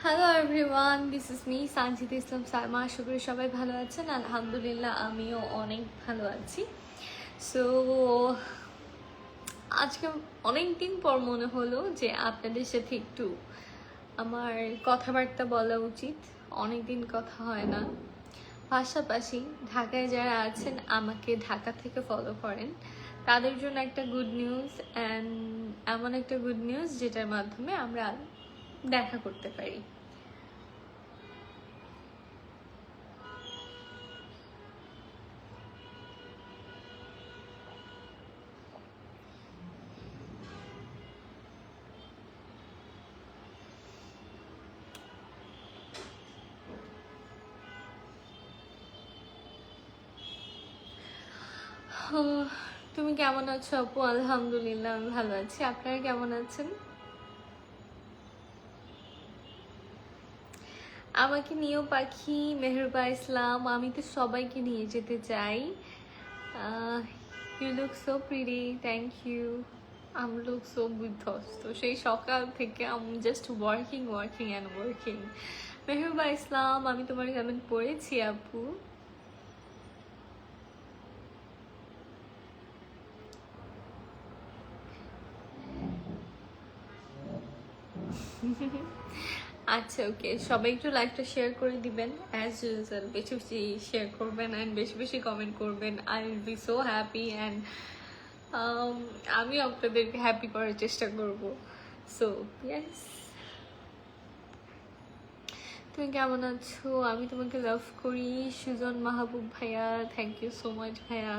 Hello everyone, this is me Sanjid Islam Salma. আশা করি সবাই ভালো আছেন। আলহামদুলিল্লাহ আমিও অনেক ভালো আছি। সো আজকে অনেক দিন পর মনে হলো যে আপনাদের সাথে একটু আমার কথাবার্তা বলা উচিত। অনেক দিন কথা হয় না। পাশাপাশি ঢাকায় যারা আছেন, আমাকে ঢাকা থেকে ফলো করেন, তাদের জন্য একটা গুড নিউজ, অ্যান্ড এমন একটা গুড নিউজ যেটার মাধ্যমে আমরা দেখা করতে পারি। তুমি কেমন আছো আপু? আলহামদুলিল্লাহ আমি ভালো আছি। আপনারা কেমন আছেন? আমাকে নিয়েও পাখি, মেহরুবা ইসলাম, আমি তো সবাইকে নিয়ে যেতে চাই। You look so pretty, thank you. I'm look so বিধ্বস্ত, সেই সকাল থেকে I'm just working and working. Mehruba Islam, আমি তোমার কমেন্ট পড়েছি আপু। আচ্ছা, ওকে, সবাই একটু লাইভটা শেয়ার করে দিবেন অ্যাজ ইউজুয়াল। বেশি বেশি শেয়ার করবেন অ্যান্ড বেশি বেশি কমেন্ট করবেন। I will be so happy and আমি আপনাদেরকে হ্যাপি করার চেষ্টা করব। সো ইয়েস, তুমি কেমন আছো? আমি তোমাকে লাভ করি। সুজন মাহবুব ভাইয়া, থ্যাংক ইউ সো মাচ ভাইয়া।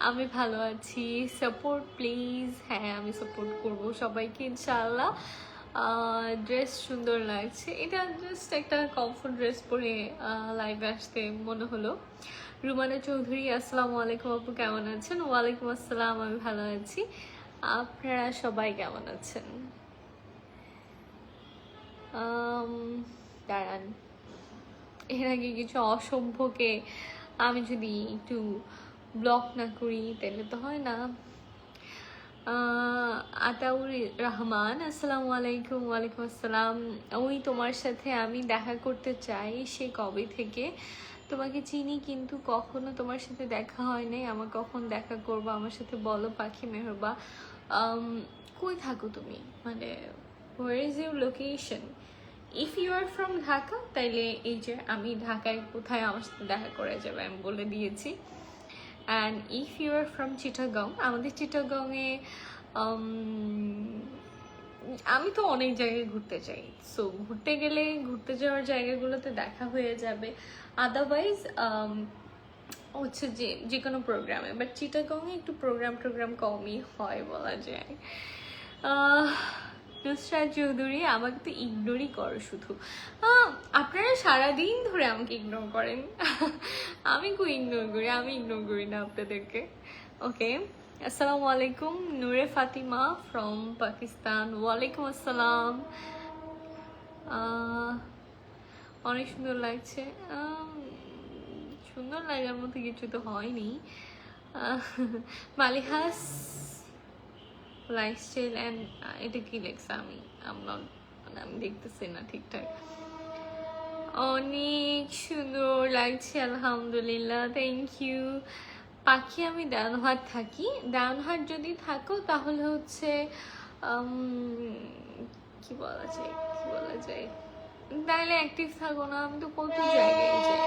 আমি ভালো আছি। Support please. হ্যাঁ, আমি সাপোর্ট করব সবাইকে ইনশাআল্লাহ। ড্রেস সুন্দর লাগছে। এটা জাস্ট একটা কমফোর্ট ড্রেস পরে লাইভে আসতে মনে হলো। রুমানা চৌধুরী, আসসালামু আলাইকুম আপু, কেমন আছেন? ওয়ালাইকুম আসসালাম, আমি ভালো আছি। আপনারা সবাই কেমন আছেন? দাঁড়ান, এর আগে কিছু অসভ্যকে আমি যদি একটু ব্লক না করি তাহলে তো হয় না। আতাউর রহমান, আসসালামু আলাইকুম। ওয়ালাইকুম আসসালাম। ওই তোমার সাথে আমি দেখা করতে চাই সে কবে থেকে। তোমাকে চিনি কিন্তু কখনো তোমার সাথে দেখা হয় নাই। আমার কখন দেখা করবো আমার সাথে বলো পাখি মেহরবা। কই থাকো তুমি, মানে where is your location? If you are from Dhaka, তাইলে এই যে আমি ঢাকায় কোথায় আমার সাথে দেখা করা যাবে আমি বলে দিয়েছি। And if you are from Chittagong, আমাদের চিটাগংয়ে আমি তো অনেক জায়গায় ঘুরতে চাই। সো ঘুরতে গেলে ঘুরতে যাওয়ার জায়গাগুলোতে দেখা হয়ে যাবে। আদারওয়াইজ হচ্ছে যে কোনো প্রোগ্রামে, বাট চিটাগংয়ে একটু প্রোগ্রাম কমই হয় বলা যায়। নুসরাত চৌধুরী, আমাকে তো ইগনোরই করো শুধু। আপনারা সারাদিন ধরে আমাকে ইগনোর করেন। আমি ইগনোর করি না আপনাদেরকে। ওকে, আসসালামু আলাইকুম। নূরে ফাতিমা ফ্রম পাকিস্তান, ওয়ালাইকুম আসসালাম। অনেক সুন্দর লাগছে। সুন্দর লাগার মতো কিছু তো হয়নি। মালিহাস লাইফস্টাইল অ্যান্ড এটা কি লেখছে? আমি আমি দেখতেছি না ঠিকঠাক। অনেক সুন্দর লাগছে, আলহামদুলিল্লাহ, থ্যাংক ইউ পাখি। আমি দেওয়ানহাট থাকি। দেওয়ানহাট যদি থাকো তাহলে হচ্ছে কি বলা যায়, তাহলে অ্যাক্টিভ থাকো না। আমি তো কত জায়গায় যাই,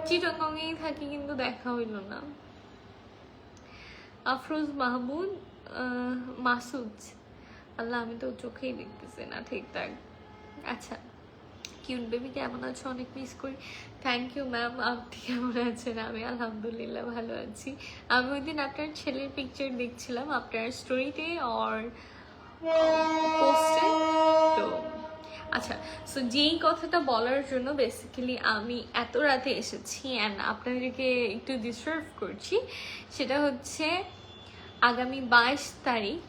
চিটাগংয়েই থাকি কিন্তু দেখা হইল না। আফরোজ মাহমুদ মাসুদ, আল্লাহ আমি তো চোখেই দেখতেছি না ঠিকঠাক। আচ্ছা, কিউট বেবি কেমন আছো? অনেক মিস করি। Thank you ma'am. আপনি কেমন আছেন? আমি আলহামদুলিল্লাহ ভালো আছি। আমি ওই দিন আপনার ছেলের পিকচার দেখছিলাম আপনার স্টোরিতে আর পোস্টে। তো আচ্ছা, সো যেই কথাটা বলার জন্য বেসিক্যালি আমি এত রাতে এসেছি অ্যান্ড আপনাদেরকে একটু ডিস্টার্ব করছি, সেটা হচ্ছে আগামী 22 তারিখ,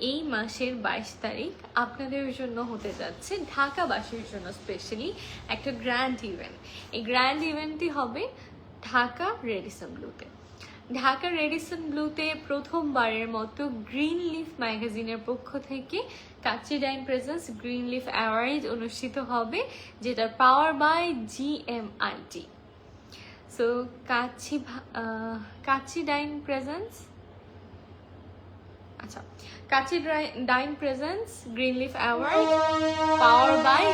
এই মাসের 22 তারিখ আপনাদের জন্য হতে যাচ্ছে, ঢাকাবাসীর জন্য স্পেশালি একটা গ্র্যান্ড ইভেন্ট। এই গ্র্যান্ড ইভেন্টটি হবে ঢাকা রেডিসন ব্লুতে। ঢাকা রেডিসন ব্লুতে প্রথমবারের মতো গ্রিন লিফ ম্যাগাজিনের পক্ষ থেকে কাচি Dine presents Green Leaf award অনুষ্ঠিত হবে, যেটা পাওয়ার বাই GMIT। সো কাচি ডাইন প্রেজেন্স, আচ্ছা, Kacchi Dine presents Green Leaf Award powered by,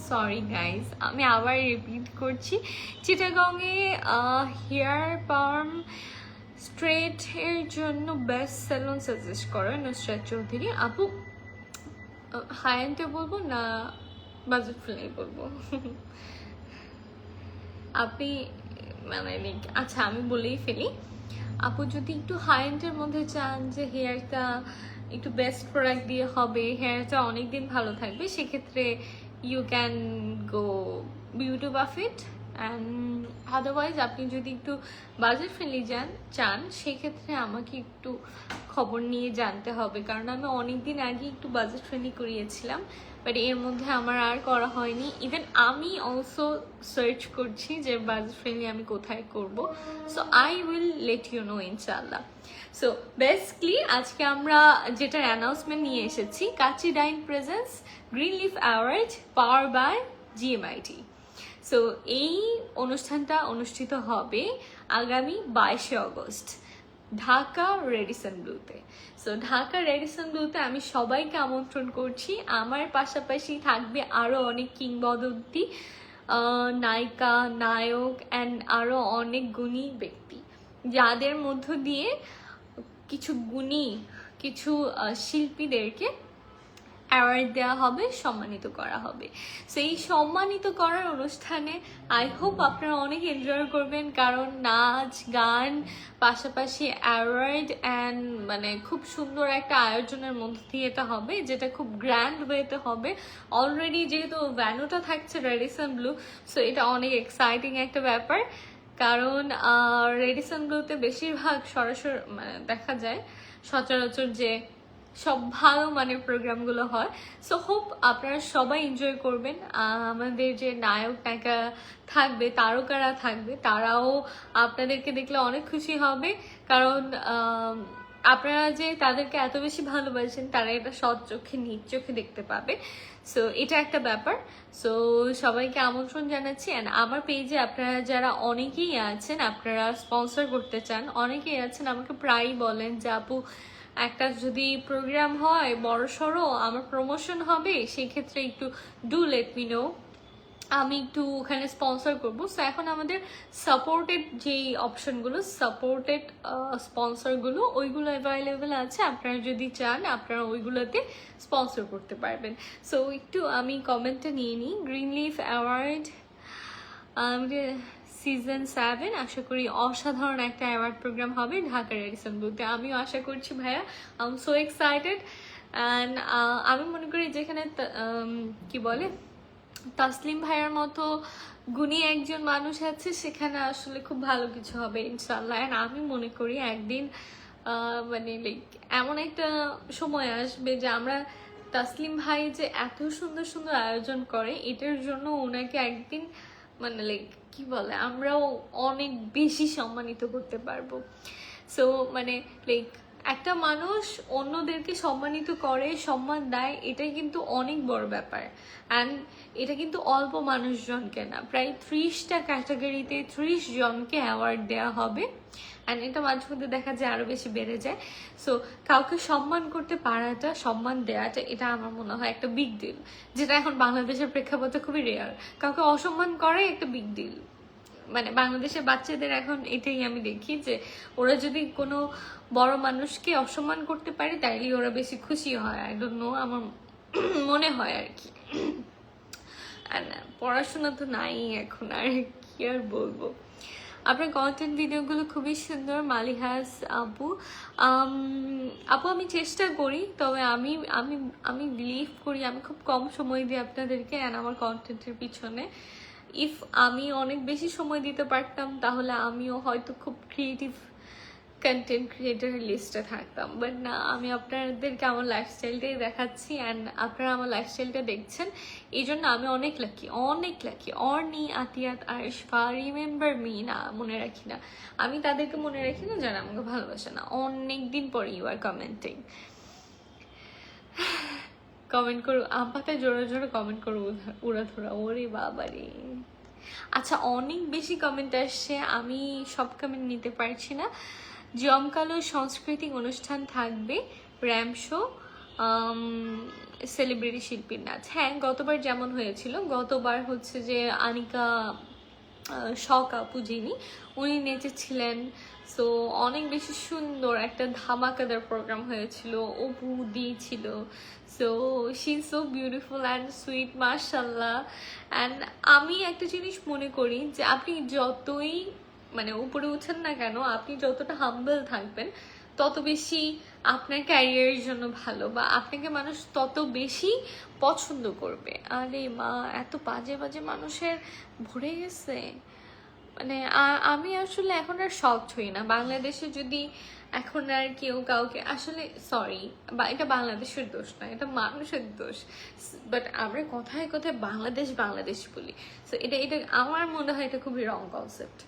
sorry guys আমি আবার রিপিট করছি, চিটাগংয়ে হেয়ার পার্ম স্ট্রেট এর জন্য বেস্ট সেলুন সাজেস্ট করে নুসরাত চৌধুরী আপু। হাই এন্ডে বলবো না বাজেট ফ্রেন্ডলি বলবো? আপনি মানে আচ্ছা আমি বলেই ফেলি, আপু যদি একটু হাই এন্ডের মধ্যে চান যে হেয়ারটা একটু বেস্ট প্রোডাক্ট দিয়ে হবে, হেয়ারটা অনেকদিন ভালো থাকবে, সেক্ষেত্রে you can go beauty buffet. And otherwise আপনি যদি একটু বাজেট ফ্রেন্ডলি চান সেক্ষেত্রে আমাকে একটু খবর নিয়ে জানতে হবে, কারণ আমি অনেকদিন আগে একটু বাজেট ফ্রেন্ডলি করিয়েছিলাম, বাট এর মধ্যে আমার আর করা হয়নি। ইভেন আমি অলসো সার্চ করছি যে বাজেট ফ্রেন্ডলি আমি কোথায় করব। So I will let you know ইনশাল্লাহ। সো বেসিক্যালি আজকে আমরা যেটার অ্যানাউন্সমেন্ট নিয়ে এসেছি, Kacchi Dine presents Green Leaf Award powered by GMIT। So এই অনুষ্ঠানটা অনুষ্ঠিত হবে আগামী 22শে অগস্ট ঢাকা রেডিসন ব্লুতে। সো ঢাকা রেডিসন ব্লুতে আমি সবাইকে আমন্ত্রণ করছি। আমার পাশাপাশি থাকবে আরও অনেক কিংবদন্তি নায়িকা, নায়ক অ্যান্ড আরও অনেক গুণী ব্যক্তি, যাদের মধ্য দিয়ে কিছু গুণী কিছু শিল্পীদেরকে অ্যাওয়ার্ড দেওয়া হবে, সম্মানিত করা হবে। সো এই সম্মানিত করার অনুষ্ঠানে আই হোপ আপনারা অনেক এনজয় করবেন, কারণ নাচ গান পাশাপাশি অ্যাওয়ার্ড অ্যান্ড মানে খুব সুন্দর একটা আয়োজনের মধ্যে দিয়ে এটা হবে, যেটা খুব গ্র্যান্ড ওয়েতে হবে। অলরেডি যেহেতু ভ্যানুটা থাকছে রেডিসন ব্লু, সো এটা অনেক এক্সাইটিং একটা ব্যাপার, কারণ রেডিসন ব্লুতে বেশিরভাগ সরাসরি মানে দেখা যায় সচরাচর যে সব ভালো মানের প্রোগ্রামগুলো হয়। সো হোপ আপনারা সবাই এনজয় করবেন। আমাদের যে নায়ক নায়িকা থাকবে, তারকারা থাকবে, তারাও আপনাদেরকে দেখলে অনেক খুশি হবে, কারণ আপনারা যে তাদেরকে এত বেশি ভালোবাসেন তারা এটা সৎ চোখে নিজ চোখে দেখতে পাবে। সো এটা একটা ব্যাপার। সো সবাইকে আমন্ত্রণ জানাচ্ছি। অ্যান্ড আমার পেজে আপনারা যারা অনেকেই আছেন, আপনারা স্পন্সর করতে চান, অনেকেই আছেন আমাকে প্রায়ই বলেন যে আপু একটা যদি প্রোগ্রাম হয় বড় সড়ো, আমার প্রমোশন হবে, সেই ক্ষেত্রে একটু ডু লেট মি নো, আমি একটু ওখানে স্পন্সর করবো। সো এখন আমাদের সাপোর্টেড যেই অপশনগুলো, সাপোর্টেড স্পন্সরগুলো, ওইগুলো অ্যাভেলেবেল আছে। আপনারা যদি চান আপনারা ওইগুলোতে স্পন্সর করতে পারবেন। সো একটু আমি কমেন্টটা নিয়ে নিই। গ্রিন লিফ অ্যাওয়ার্ড সিজন 7, আশা করি অসাধারণ একটা অ্যাওয়ার্ড প্রোগ্রাম হবে ঢাকা রেডিসন ব্লুতে। আমিও আশা করছি ভাইয়া, I am so excited. And আমি মনে করি যেখানে কি বলে তাসলিম ভাইয়ার মতো গুণী একজন মানুষ আছে, সেখানে আসলে খুব ভালো কিছু হবে ইনশাল্লাহ। অ্যান্ড আমি মনে করি একদিন মানে লাইক এমন একটা সময় আসবে যে আমরা তাসলিম ভাই যে এত সুন্দর সুন্দর আয়োজন করে, এটার জন্য ওনাকে একদিন মানে লাইক কি বলে আমরাও অনেক বেশি সম্মানিত করতে পারবো। সো মানে লাইক একটা মানুষ অন্যদেরকে সম্মানিত করে, সম্মান দেয়, এটাই কিন্তু অনেক বড় ব্যাপার। অ্যান্ড এটা কিন্তু অল্প মানুষজনকে না, প্রায় 30টা ক্যাটাগরিতে 30 জনকে অ্যাওয়ার্ড দেওয়া হবে। অ্যান্ড এটা মাঝে মধ্যে দেখা যায় আরও বেশি বেড়ে যায়। সো কাউকে সম্মান করতে পারাটা, সম্মান দেওয়াটা, এটা আমার মনে হয় একটা বিগ ডিল, যেটা এখন বাংলাদেশের প্রেক্ষাপটে খুবই রেয়ার। কাউকে অসম্মান করাই একটা বিগ ডিল। মানে বাংলাদেশের বাচ্চাদের এখন এটাই আমি দেখি যে ওরা যদি কোনো বড় মানুষকে অসম্মান করতে পারে তাইলে ওরা বেশি খুশি হয়। আই ডোন্ট নো, আমার মনে হয় আর কি। পড়াশোনা তো নাই এখন, আর কি আর বলবো। আপনার কন্টেন্ট ভিডিওগুলো খুবই সুন্দর মালিহাস আপু। আপু আমি চেষ্টা করি, তবে আমি আমি আমি বিলিভ করি আমি খুব কম সময় দিই আপনাদেরকে অ্যান্ড আমার কন্টেন্টের পিছনে। ইফ আমি অনেক বেশি সময় দিতে পারতাম তাহলে আমিও হয়তো খুব ক্রিয়েটিভ কন্টেন্ট ক্রিয়েটারের লিস্টে থাকতাম, বাট না, আমি আপনাদেরকে আমার লাইফস্টাইলটাই দেখাচ্ছি অ্যান্ড আপনারা আমার লাইফস্টাইলটা দেখছেন। এই জন্য আমি অনেক লাকি, অনেক লাকি। অর্নি, আতিয়াত, আরিশফা, রিমেম্বার মি, না মনে রাখি না, আমি তাদেরকে মনে রাখি না যারা আমাকে ভালোবাসে না। অনেক দিন পরে ইউ আর কমেন্টিং, কমেন্ট করো আপাতে, জোরে জোরে কমেন্ট করো, উড়াধুরা। ওরে বাবারে, আচ্ছা অনেক বেশি কমেন্ট আসছে, আমি সব কমেন্ট নিতে পারছি না। জমকালো সাংস্কৃতিক অনুষ্ঠান থাকবে, র্যাম শো, সেলিব্রিটি শিল্পীর নাচ। হ্যাঁ, গতবার যেমন হয়েছিল, গতবার হচ্ছে যে আনিকা শখ আপু যিনি, উনি নেচেছিলেন। সো অনেক বেশি সুন্দর একটা ধামাকাদার প্রোগ্রাম হয়েছিল, অপু দিয়েছিল। So she is so beautiful and sweet, মাশাল্লাহ। অ্যান্ড আমি একটা জিনিস মনে করি যে আপনি যতই মানে উপরে উঠেন না কেন, আপনি যতটা হাম্বল থাকবেন তত বেশি আপনার ক্যারিয়ারের জন্য ভালো, বা আপনাকে মানুষ তত বেশি পছন্দ করবে। আরে মা, এত বাজে বাজে মানুষের ভরে গেছে, মানে আমি আসলে এখন আর শকড হই না। বাংলাদেশে যদি এখন আর কেউ কাউকে, আসলে সরি, বা এটা বাংলাদেশের দোষ না, এটা মানুষের দোষ। বাট আমরা কথায় কথায় বাংলাদেশ বাংলাদেশ বলি। সো এটা এটা আমার মনে হয় এটা খুবই রং কনসেপ্ট।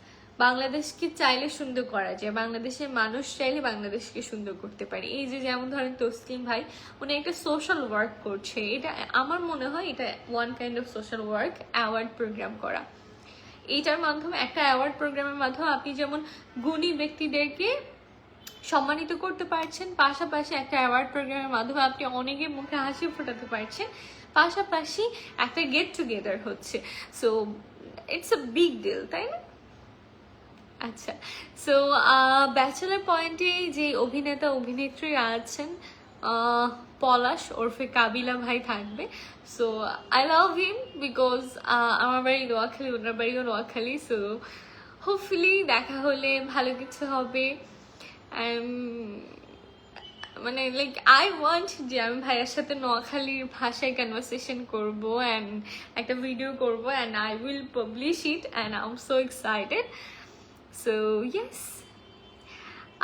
বাংলাদেশকে চাইলে সুন্দর করা যায়, বাংলাদেশের মানুষ চাইলে বাংলাদেশকে সুন্দর করতে পারে। এই যে যেমন ধরেন তসলিম ভাই, উনি একটা সোশ্যাল ওয়ার্ক করছে, এটা আমার মনে হয় এটা one kind of social work, award program করা। এইটার মাধ্যমে, একটা অ্যাওয়ার্ড প্রোগ্রামের মাধ্যমে আপনি যেমন গুণী ব্যক্তিদেরকে সম্মানিত করতে পারছেন, পাশাপাশি একটা অ্যাওয়ার্ড প্রোগ্রামের মাধ্যমে আপনি অনেকের মুখে হাসি ফোটাতে পারছেন, পাশাপাশি একটা গেট টুগেদার হচ্ছে। So it's a big deal, তাই না? আচ্ছা, সো ব্যাচেলার পয়েন্টে যে অভিনেতা অভিনেত্রীরা আছেন, পলাশ ওরফে কাবিলা ভাই থাকবে। So I love him because আমার বাড়ি নোয়াখালী, ওনার বাড়িও নোয়াখালী। সো হোপফুলি দেখা হলে ভালো কিছু হবে। মানে লাইক আই ওয়ান্ট যে আমি ভাইয়ের সাথে নোয়াখালীর ভাষায় কনভারসেশন করব অ্যান্ড একটা ভিডিও করব, and I will publish it, and I am so excited. So yes,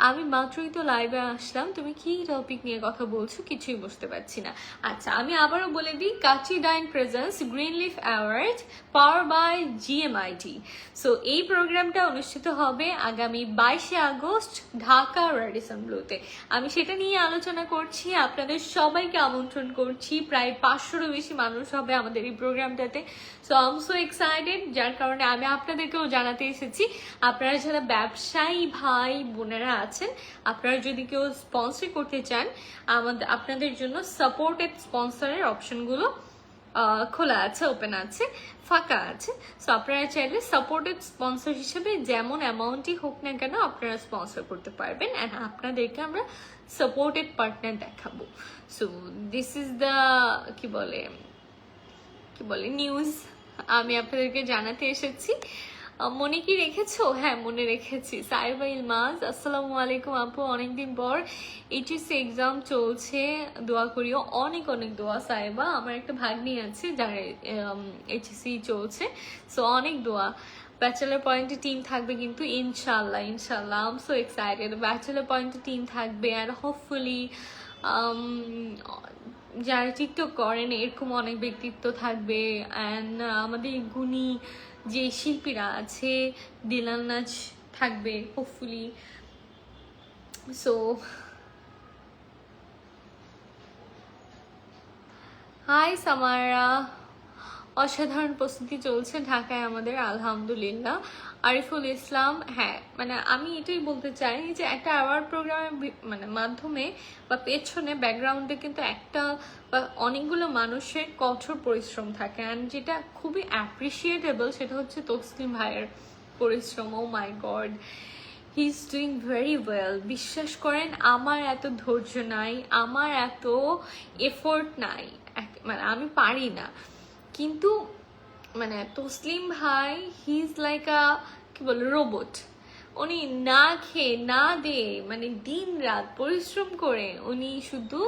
আমি মাত্রই তো লাইভে আসলাম, তুমি কি টপিক নিয়ে কথা বলছো কিছুই বুঝতে পারছি না। আচ্ছা, আমি আবারও বলে দিই, Kacchi Dine presents Green Leaf Award powered by GMIT. So এই প্রোগ্রামটা অনুষ্ঠিত হবে আগামী 22শে আগস্ট ঢাকা রেডিসন ব্লুতে। আমি সেটা নিয়ে আলোচনা করছি, আপনাদের সবাইকে আমন্ত্রণ করছি। প্রায় 500-রও বেশি মানুষ হবে আমাদের এই প্রোগ্রামটাতে। So I am so excited, যার কারণে আমি আপনাদেরকেও জানাতে এসেছি, আপনারা যারা ব্যবসায়ী ভাই বোনেরা আছেন, আপনারা যদি কেউ স্পন্সর করতে চান, আপনাদের জন্য সাপোর্টেড স্পন্সরের অপশনগুলো খোলা আছে, ওপেন আছে, ফাঁকা আছে। সো আপনারা চাইলে সাপোর্টেড স্পন্সর হিসেবে যেমন অ্যামাউন্টই হোক না কেন আপনারা স্পন্সর করতে পারবেন, অ্যান্ড আপনাদেরকে আমরা সাপোর্টেড পার্টনার দেখাবো। সো দিস ইজ দ্য কি বলে নিউজ আমি আপনাদেরকে জানাতে এসেছি। মনে কি রেখেছো? হ্যাঁ, মনে রেখেছি। সাইবা ইলমাজ, আসসালামু আলাইকুম আপু, অনেকদিন পর। এইচএসসি এক্সাম চলছে, দোয়া করিও। অনেক অনেক দোয়া সাইবা। আমার একটা ভাগ্নি আছে যার এইচএসসি চলছে, সো অনেক দোয়া। ব্যাচেলার পয়েন্টে টিম থাকবে কিন্তু, ইনশাল্লাহ ইনশাল্লাহ। I am so excited. Bachelor পয়েন্টে টিম থাকবে, অ্যান্ড হোপফুলি যারা টিকটক করেন এরকম অনেক ব্যক্তিত্ব থাকবে, অ্যান্ড আমাদের গুণী যে শিল্পীরা আছে, দিলান নাচ থাকবে হোপফুলি। সো হাই সামারা, অসাধারণ প্রস্তুতি চলছে ঢাকায় আমাদের, আলহামদুলিল্লাহ। আরিফুল ইসলাম, হ্যাঁ মানে আমি এটাই বলতে চাই যে একটা অ্যাওয়ার্ড প্রোগ্রামের মানে মাধ্যমে বা পেছনে ব্যাকগ্রাউন্ডে কিন্তু একটা বা অনেকগুলো মানুষের কঠোর পরিশ্রম থাকে, অ্যান্ড যেটা খুবই অ্যাপ্রিসিয়েটেবল সেটা হচ্ছে তসলিম ভাইয়ের পরিশ্রম। Oh my God, he is doing very well. বিশ্বাস করেন, আমার এত ধৈর্য নাই, আমার এত এফোর্ট নাই, মানে আমি পারি না। কিন্তু মানে তসলিম ভাই, হি ইজ লাইক আ কি বলে রোবট। উনি না খেয়ে না দিয়ে মানে দিন রাত পরিশ্রম করে উনি শুধু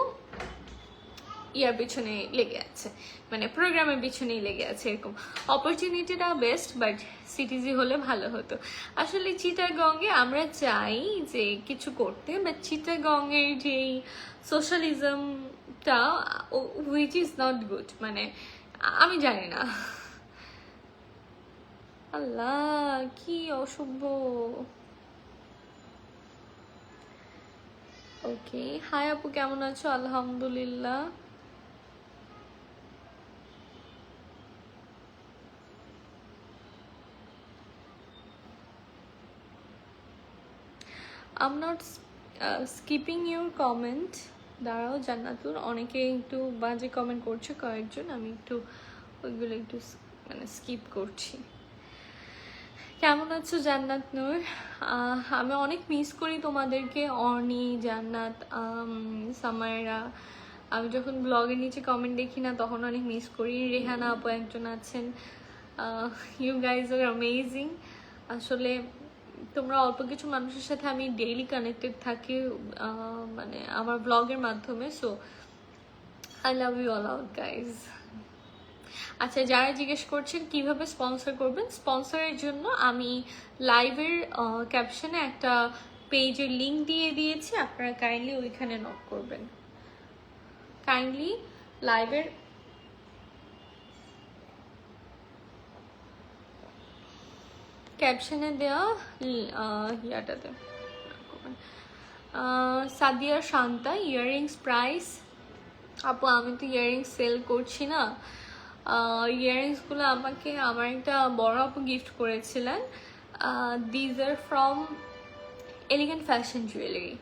ইয়ার পিছনে লেগে আছে, মানে প্রোগ্রামের পিছনেই লেগে আছে। এরকম অপরচুনিটিটা বেস্ট, বাট সিটিজি হলে ভালো হতো। আসলে চিটাগংয়ে আমরা চাই যে কিছু করতে, বাট চিটাগংয়ের যেই সোশ্যালিজমটা হুইচ ইজ নট গুড, মানে আমি জানি না। আল্লাহ কি অসভ্য। ওকে, হাই আপু, কেমন আছো? আলহামদুলিল্লাহ। আম নট স্কিপিং ইউর কমেন্ট। দাঁড়াও জান্নাতুর, অনেকে একটু বাজে কমেন্ট করছে কয়েকজন, আমি একটু ওইগুলো একটু মানে স্কিপ করছি। কেমন আছো জান্নাত নূর? আমি অনেক মিস করি তোমাদেরকে, অর্নি, জান্নাত, সামায়রা। আমি যখন ব্লগের নিচে কমেন্ট দেখি না তখন অনেক মিস করি। রেহানা আপু একজন আছেন, ইউ গাইজ আর অ্যামেজিং। আসলে তোমরা অল্প কিছু মানুষের সাথে আমি ডেইলি কানেক্টেড থাকি, মানে আমার ব্লগের মাধ্যমে। So I love you all out guys. আচ্ছা, যারা জিজ্ঞেস করছেন কিভাবে স্পন্সর করবেন, স্পন্সরের জন্য আমি লাইভের ক্যাপশনে একটা পেজের লিঙ্ক দিয়ে দিয়েছি, আপনারা কাইন্ডলি ওইখানে নক করবেন। কাইন্ডলি লাইভের ক্যাপশনে দেওয়া ইয়াটাতে। Sadia Shanta, earrings price. আপু আমি তো ইয়াররিংস সেল করছি না, ইয়াররিংসগুলো আমাকে আমার একটা বড় আপু গিফট করেছিলেন। These are from Elegant Fashion jewellery.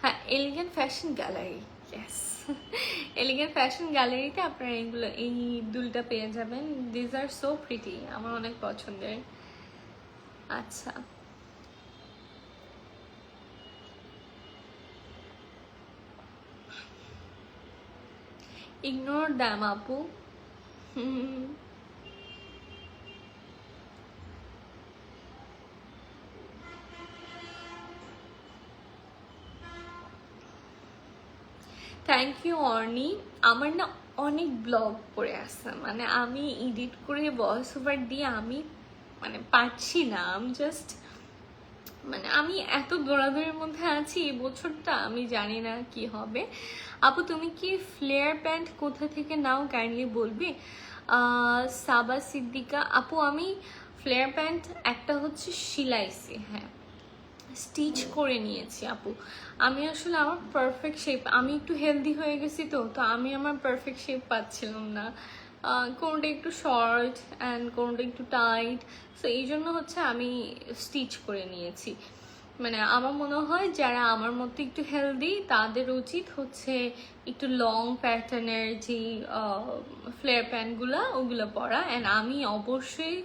হ্যাঁ, Elegant Fashion Gallery, yes. Elegant Fashion গ্যালারিতে আপনারা এইগুলো, এই দুলটা পেয়ে যাবেন। দিজ আর সো প্রিটি, আমার অনেক পছন্দের। আচ্ছা, ইগনোর দ্যাম আপু। Thank you অর্নি। আমার না অনেক ব্লগ পড়ে আসছে, মানে আমি এডিট করে ভয়েস ওভার দিয়ে আমি মানে পারছি না। আমি জাস্ট মানে আমি এত দৌড়াদৌড়ির মধ্যে আছি এই বছরটা, আমি জানি না কি হবে। আপু তুমি কি ফ্লেয়ার প্যান্ট কোথা থেকে নাও, কাইন্ডলি বলবি? সাবা সিদ্দিকা আপু, আমি ফ্লেয়ার প্যান্ট একটা হচ্ছে সিলাইছি, হ্যাঁ স্টিচ করে নিয়েছি আপু। আমি আসলে আমার পারফেক্ট শেপ, আমি একটু হেলদি হয়ে গেছি, তো আমি আমার পারফেক্ট শেপ পাচ্ছিলাম না। কোনটা একটু শর্ট অ্যান্ড কোনটা একটু টাইট, সো এই জন্য হচ্ছে আমি স্টিচ করে নিয়েছি। মানে আমার মনে হয় যারা আমার মতো একটু হেলদি তাদের উচিত হচ্ছে একটু লং প্যাটার্নের যে ফ্লেয়ার প্যান্টগুলো ওগুলো পরা। অ্যান্ড আমি অবশ্যই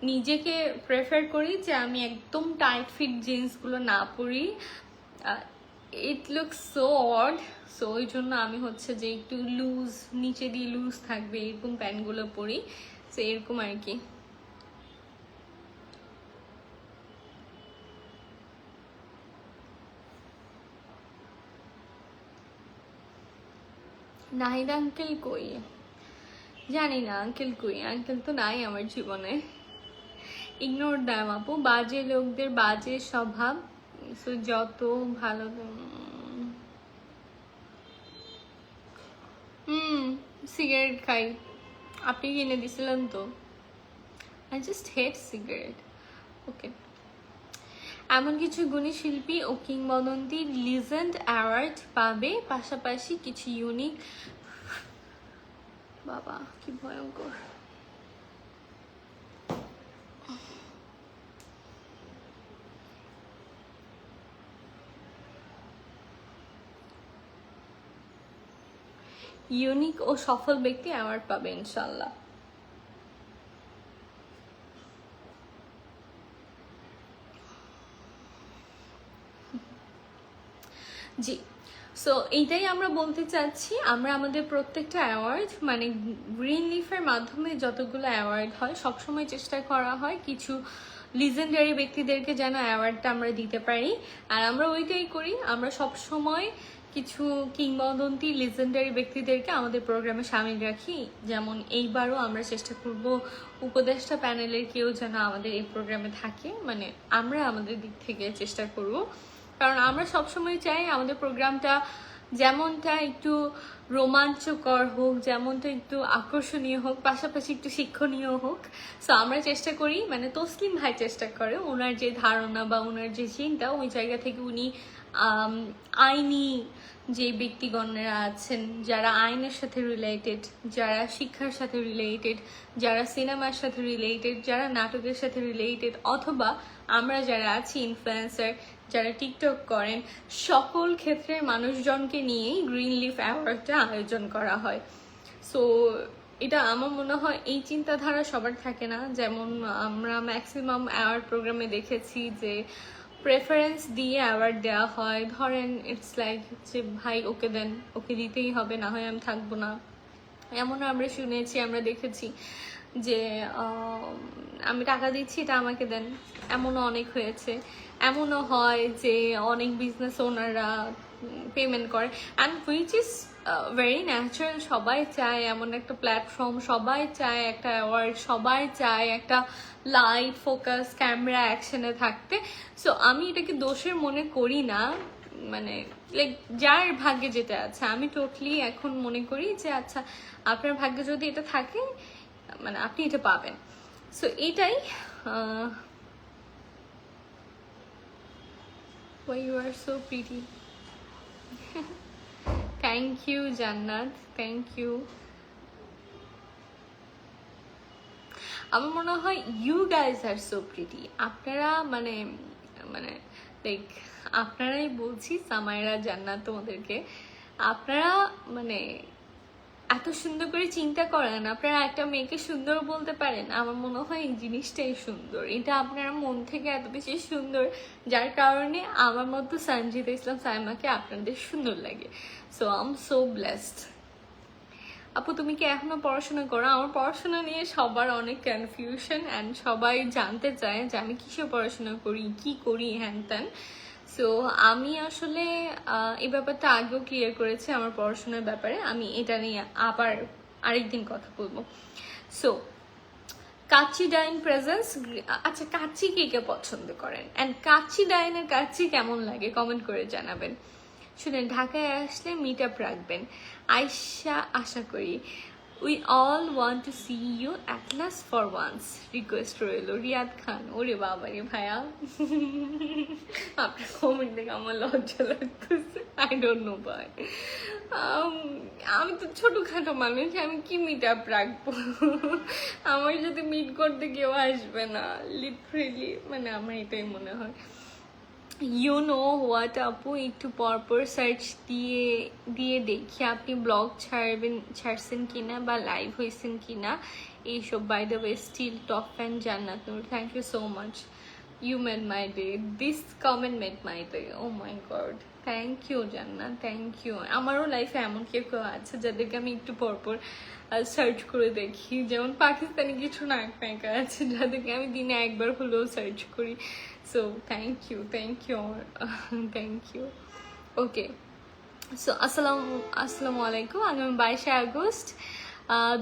নিজেকে প্রেফার করি যে আমি একদম টাইট ফিট জিন্সগুলো না পরি, it looks so odd. So ওই জন্য আমি হচ্ছে যে একটু লুজ, নিচে দিয়ে লুজ থাকবে এরকম প্যান্টগুলো পরি, সো এরকম আর কি। নাহিদ আঙ্কেল কই? জানি না আঙ্কেল কই, আঙ্কেল তো নাই আমার জীবনে। ইগনোর দ্যাম আপু, বাজে লোকদের বাজে স্বভাব, সো যত ভালো। সিগারেট খাই, আপনি কিনে দিছিলেন তো। I just hate cigarette. Okay, এমন কিছু গুণী শিল্পী ও কিংবদন্তি লিজেন্ড অ্যাওয়ার্ড পাবে, পাশাপাশি কিছু ইউনিক, বাবা কি ভয়ঙ্কর, ইউনিক ও সফল ব্যক্তি অ্যাওয়ার্ড পাবে ইনশাল্লাহ। জি, সো এইটাই আমরা বলতে চাচ্ছি। আমরা আমাদের প্রত্যেকটা অ্যাওয়ার্ড মানে গ্রিন লিফের মাধ্যমে যতগুলো অ্যাওয়ার্ড হয় সবসময় চেষ্টা করা হয় কিছু লিজেন্ডারি ব্যক্তিদেরকে যেন অ্যাওয়ার্ডটা আমরা দিতে পারি। আর আমরা ওইটাই করি, আমরা সব সময় কিছু কিংবদন্তি লিজেন্ডারি ব্যক্তিদেরকে আমাদের প্রোগ্রামে সামিল রাখি। যেমন এইবারও আমরা চেষ্টা করব উপদেষ্টা প্যানেলের কেউ যেন আমাদের এই প্রোগ্রামে থাকে, মানে আমরা আমাদের দিক থেকে চেষ্টা করব, কারণ আমরা সবসময় চাই আমাদের প্রোগ্রামটা যেমনটা একটু রোমাঞ্চকর হোক, যেমনটা একটু আকর্ষণীয় হোক, পাশাপাশি একটু শিক্ষণীয় হোক। সো আমরা চেষ্টা করি, মানে তসলিম ভাই চেষ্টা করে ওনার যে ধারণা বা ওনার যে চিন্তা, ওই জায়গা থেকে উনি আইনি যে ব্যক্তিগণরা আছেন, যারা আইনের সাথে রিলেটেড, যারা শিক্ষার সাথে রিলেটেড, যারা সিনেমার সাথে রিলেটেড, যারা নাটকের সাথে রিলেটেড, অথবা আমরা যারা আছি ইনফ্লুয়েন্সার, যারা টিকটক করেন, সকল ক্ষেত্রের মানুষজনকে নিয়েই গ্রিন লিফ অ্যাওয়ার্ডটা আয়োজন করা হয়। সো এটা আমার মনে হয় এই চিন্তাধারা সবার থাকে না। যেমন আমরা ম্যাক্সিমাম অ্যাওয়ার্ড প্রোগ্রামে দেখেছি যে প্রেফারেন্স দিয়ে অ্যাওয়ার্ড দেওয়া হয়, ধরেন ইটস লাইক যে ভাই ওকে দেন, ওকে দিতেই হবে, না হয় আমি থাকবো না। এমনও আমরা শুনেছি, আমরা দেখেছি যে আমি টাকা দিচ্ছি, এটা আমাকে দেন, এমনও অনেক হয়েছে। এমনও হয় যে অনেক বিজনেস ওনাররা পেমেন্ট করে, and which is very natural. সবাই চায় এমন একটা প্ল্যাটফর্ম, সবাই চায় একটা অ্যাওয়ার্ড, সবাই চায় একটা লাইট ফোকাস ক্যামেরা অ্যাকশনে থাকতে। সো আমি এটাকে দোষের মনে করি না, মানে লাইক যার ভাগ্যে যেটা আছে। আমি টোটালি এখন মনে করি যে আচ্ছা আপনার ভাগ্যে যদি এটা থাকে, মানে আপনি এটা পাবেন। সো এটাই। Why you are so pretty. Thank you Jannat, thank you. আমার মনে হয় you guys are so pretty. আপনারা মানে মানে লাইক আপনারাই বলছি, সামাইরা জান্নাত তোমাদেরকে, আপনারা মানে এত সুন্দর করে চিন্তা করেন, আপনারা একটা মেয়েকে সুন্দর বলতে পারেন। আমার মনে হয় এই জিনিসটাই সুন্দর, এটা আপনারা মন থেকে এত বেশি সুন্দর, যার কারণে আমার মতো সঞ্জিদা ইসলাম সাইমাকে আপনাদের সুন্দর লাগে। So I am so blessed. আপু তুমি কি এখনো পড়াশোনা করো? আমার পড়াশোনা নিয়ে সবার অনেক কনফিউশন, অ্যান্ড সবাই জানতে চায় যে আমি কিসে পড়াশোনা করি, কি করি, হ্যান ত্যান। সো আমি আসলে এই ব্যাপারটা আগেও ক্লিয়ার করেছি আমার পড়াশোনার ব্যাপারে, আমি এটা নিয়ে আবার আরেকদিন কথা বলবো। সো কাচ্চি ডাইন প্রেজেন্স, আচ্ছা কাচ্চি কে কে পছন্দ করেন, অ্যান্ড কাচ্চি ডাইনের কাচ্চি কেমন লাগে কমেন্ট করে জানাবেন। শুনেন, ঢাকায় আসলে মিট আপ রাখবেন আয়শা, আশা করি। We all want to see you at last for once, request রইল। রিয়াদ খান, ওরে বাবা রে ভাইয়া, আপনার কমেন্ট দেখে আমার লজ্জা লাগতেছে, আই ডোন্ট নো ভাই। আমি তো ছোটখাটো মানুষ, আমি কি মিট আপ রাখবো? আমার যদি মিট করতে কেউ আসবে না, লিটারেলি, মানে আমার এটাই মনে হয়। ইউ নো হোয়াট আপু, একটু পরপর সার্চ দিয়ে দিয়ে দেখি আপনি ব্লগ ছাড়ছেন কিনা বা লাইভ হয়েছেন কিনা এইসব। By the way still top fan Jannat Noor, thank you so much. You made my day, this comment made my day, oh my God, thank you Jannat, thank you. আমারও লাইফে এমন কেউ কেউ আছে যাদেরকে আমি একটু পরপর সার্চ করে দেখি, যেমন পাকিস্তানি কিছু নায়িকা আছে যাদেরকে আমি দিনে একবার হলেও সার্চ করি। So thank you, thank you, thank you. Okay, so আসসালামু আলাইকুম। আগামী 22শে আগস্ট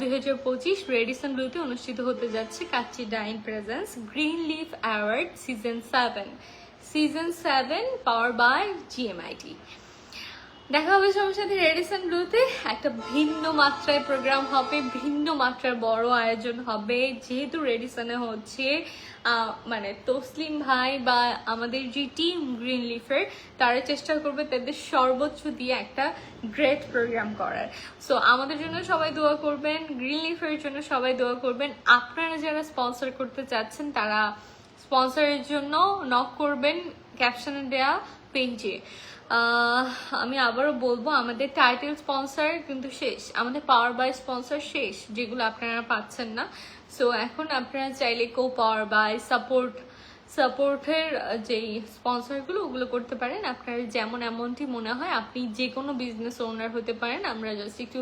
2025 রেডিসন ব্লুতে অনুষ্ঠিত হতে যাচ্ছে Kacchi Dine presents Green Leaf Award season 7 powered by GMIT. দেখা হবে সবার সাথে রেডিসন ব্লুতে। একটা ভিন্ন মাত্রায় প্রোগ্রাম হবে, ভিন্ন মাত্রার বড় আয়োজন হবে, যেহেতু রেডিসনে হচ্ছে। মানে তসলিম ভাই বা আমাদের যে টিম গ্রিন লিফের, তারা চেষ্টা করবে তাদের সর্বোচ্চ দিয়ে একটা গ্রেট প্রোগ্রাম করার। সো আমাদের জন্য সবাই দোয়া করবেন, গ্রিন লিফের জন্য সবাই দোয়া করবেন। আপনারা যারা স্পন্সর করতে চাচ্ছেন তারা স্পন্সরের জন্য নক করবেন ক্যাপশনে দেয়া পেজে। আমি আবারও বলবো, আমাদের টাইটেল স্পন্সর কিন্তু শেষ, আমাদের পাওয়ার বাই স্পন্সর শেষ, যেগুলো আপনারা পাচ্ছেন না। সো এখন আপনারা চাইলে কো পাওয়ার বাই সাপোর্টের যেই স্পন্সরগুলো ওগুলো করতে পারেন। আপনার যেমন এমনটি মনে হয়, আপনি যে কোনো বিজনেস ওনার হতে পারেন। আমরা জাস্ট একটু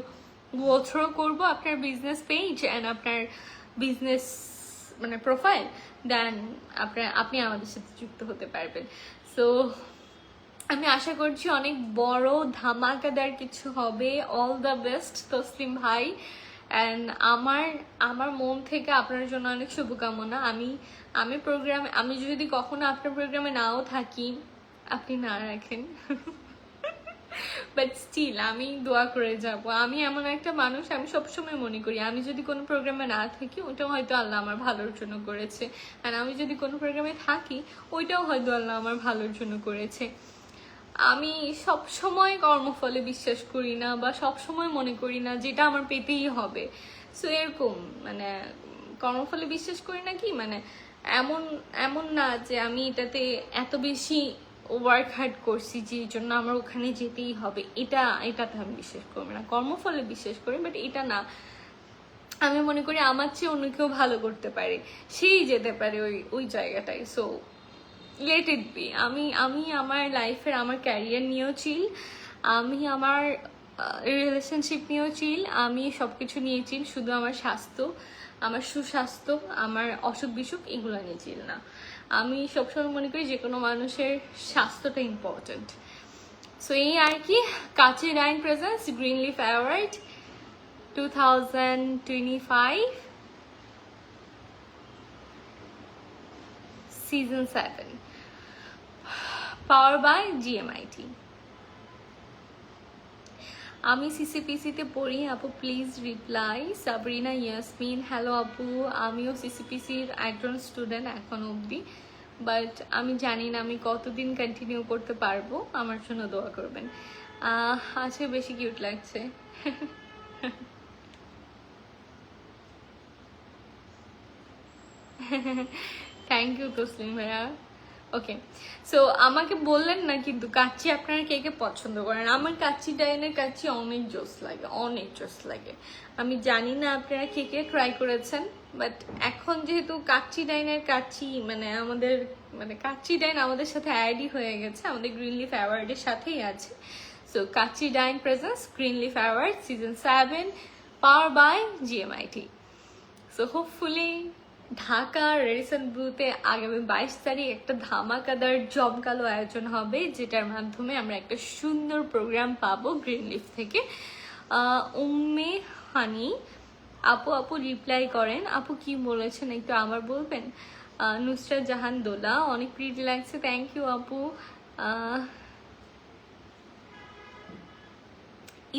গো থ্রো করবো আপনার বিজনেস পেজ অ্যান্ড আপনার বিজনেস মানে প্রোফাইল, দেন আপনি আমাদের সাথে যুক্ত হতে পারবেন। সো আমি আশা করছি অনেক বড় ধামাকাদার কিছু হবে। অল দ্য বেস্ট তসলিম ভাই। অ্যান্ড আমার আমার মন থেকে আপনার জন্য অনেক শুভকামনা। আমি প্রোগ্রামে, আমি যদি কখনো আপনার প্রোগ্রামে নাও থাকি, আপনি না রাখেন, বাট স্টিল আমি দোয়া করে যাব। আমি এমন একটা মানুষ, আমি সবসময় মনে করি আমি যদি কোনো প্রোগ্রামে না থাকি ওইটাও হয়তো আল্লাহ আমার ভালোর জন্য করেছে, আর আমি যদি কোনো প্রোগ্রামে থাকি ওইটাও হয়তো আল্লাহ আমার ভালোর জন্য করেছে। আমি সব সময় কর্মফলে বিশ্বাস করি না, বা সব সময় মনে করি না যেটা আমার পেতেই হবে। সো এরকম মানে কর্মফলে বিশ্বাস করি না কি, মানে এমন এমন না যে আমি এটাতে এত বেশি ওয়ার্ক হার্ড করছি যে জন্য আমার ওখানে যেতেই হবে, এটাতে আমি বিশ্বাস করি না। কর্মফলে বিশ্বাস করি, বাট এটা না। আমি মনে করি আমার চেয়ে অন্য কেউ ভালো করতে পারে, সেই যেতে পারে ওই ওই জায়গাটায়। So let it be. আমি আমি আমার লাইফের, আমার ক্যারিয়ার নিয়েও চিল, আমি আমার রিলেশনশিপ নিয়েও চিল, আমি সব কিছু নিয়ে চিল। শুধু আমার স্বাস্থ্য, আমার সুস্বাস্থ্য, আমার অসুখ বিসুখ এগুলো নিয়ে চিল না। আমি সবসময় মনে করি যে কোনো মানুষের স্বাস্থ্যটা ইম্পর্টেন্ট। সো এই আর কি। Kacchi Dine presents Green Leaf Award 2025 Season 7, powered by GMIT। আমি সিসিপিসিতে পড়ি আপু, please reply. Sabrina Yasmin, hello আপু, আমিও সিসিপিসির একজন স্টুডেন্ট এখন অবধি, বাট আমি জানি না আমি কতদিন কন্টিনিউ করতে পারবো। আমার জন্য দোয়া করবেন। আজকে বেশি কিউট লাগছে। থ্যাংক ইউ তসলিম ভাইয়া। ওকে, সো আমাকে বললেন না কিন্তু কাচ্চি আপনারা কে কে পছন্দ করেন। আমার কাচ্চি ডাইনের কাচ্চি অনেক জোস লাগে, অনেক জোস লাগে। আমি জানি না আপনারা কে কে ট্রাই করেছেন, বাট এখন যেহেতু কাচ্চি ডাইনের কাচ্চি মানে কাচ্চি ডাইন আমাদের সাথে অ্যাডই হয়ে গেছে, আমাদের গ্রিন লিফ অ্যাওয়ার্ডের সাথেই আছে। So Kacchi Dine presents Green Leaf Award season 7, powered by GMIT। So hopefully Dhaka Radisson ব্লুতে আগামী 22 তারিখ একটা ধামাকাদার জমকালো আয়োজন হবে, যেটার মাধ্যমে আমরা একটা সুন্দর প্রোগ্রাম পাবো গ্রিন লিফ থেকে। উম্মে হানি আপু রিপ্লাই করেন। আপু কি বলেছেন একটু আমার বলবেন? নুসরাত জাহান দোলা, অনেক প্রিটি লাগছে, থ্যাংক ইউ আপু।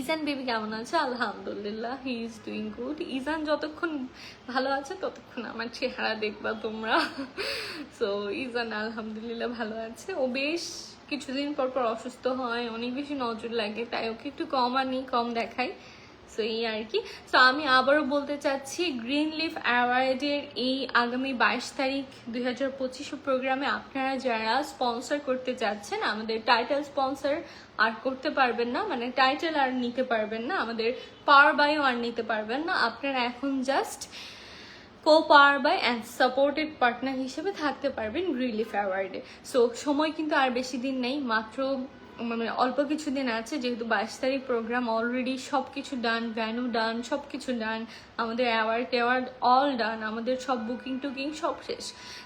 ইজান বেবি কেমন আছে? আলহামদুলিল্লাহ, হি ইজ ডুইং গুড। ইজান যতক্ষণ ভালো আছে ততক্ষণ আমার চেহারা দেখবা তোমরা। সো ইজান আলহামদুলিল্লাহ ভালো আছে। ও বেশ কিছুদিন পর পর অসুস্থ হয়, অনেক বেশি নজর লাগে, তাই ওকে একটু কম দেখাই। সো এই আর কি। সো আমি আবারও বলতে চাচ্ছি, গ্রিন লিফ অ্যাওয়ার্ডের এই আগামী 22 তারিখ 2025 প্রোগ্রামে আপনারা যারা স্পন্সর করতে চাচ্ছেন, আমাদের টাইটেল স্পন্সর আর করতে পারবেন না, মানে টাইটেল আর নিতে পারবেন না, আমাদের পাওয়ার বাইও আর নিতে পারবেন না। আপনারা এখন just power by and supported partner হিসেবে থাকতে পারবেন গ্রিন লিফ অ্যাওয়ার্ডে। সো সময় কিন্তু আর বেশি দিন নেই, মাত্র মানে অল্প কিছুদিন আছে। যেহেতু 22 তারিখ প্রোগ্রাম, অলরেডি সব কিছু ডান, ভ্যানু ডান, সব কিছু ডান, আমাদের অ্যাওয়ার্ড অল ডান, আমাদের সব বুকিং সব শেষ।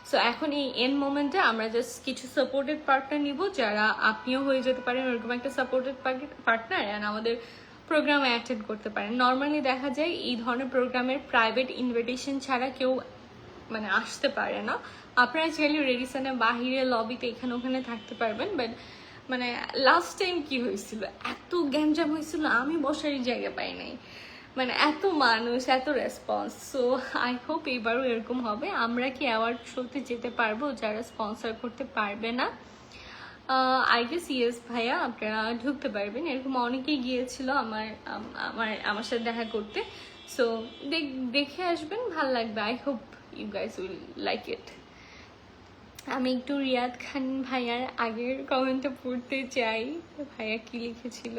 সো এখন এই এন্ড মোমেন্টে আমরা জাস্ট কিছু সাপোর্টেড পার্টনার নিব, যারা আপনিও হয়ে যেতে পারেন ওরকম একটা সাপোর্টেড পার্টনার, অ্যান্ড আমাদের প্রোগ্রামে অ্যাটেন্ড করতে পারেন। নর্মালি দেখা যায় এই ধরনের প্রোগ্রামের প্রাইভেট ইনভিটেশন ছাড়া কেউ মানে আসতে পারে না। আপনারা চাইলে রেডিসনে বাহিরে লবিতে এখানে ওখানে থাকতে পারবেন, বাট মানে লাস্ট টাইম কি হয়েছিল, এত গ্যাঞ্জাম হয়েছিল, আমি বসারই জায়গা পাই নাই, মানে এত মানুষ, এত রেসপন্স। সো আই হোপ এবারও এরকম হবে। আমরা কি অ্যাওয়ার্ড শোতে যেতে পারবো যারা স্পন্সর করতে পারবে না? আই গেস ইয়েস ভাইয়া, আপনারা ঢুকতে পারবেন। এরকম অনেকেই গিয়েছিল আমার সাথে দেখা করতে। সো দেখে আসবেন, ভাল লাগবে। I hope you guys will like it. আমি একটু রিয়াদ খান ভাইয়ার আগের কমেন্টটা পড়তে চাই। ভাইয়া কি লিখেছিল?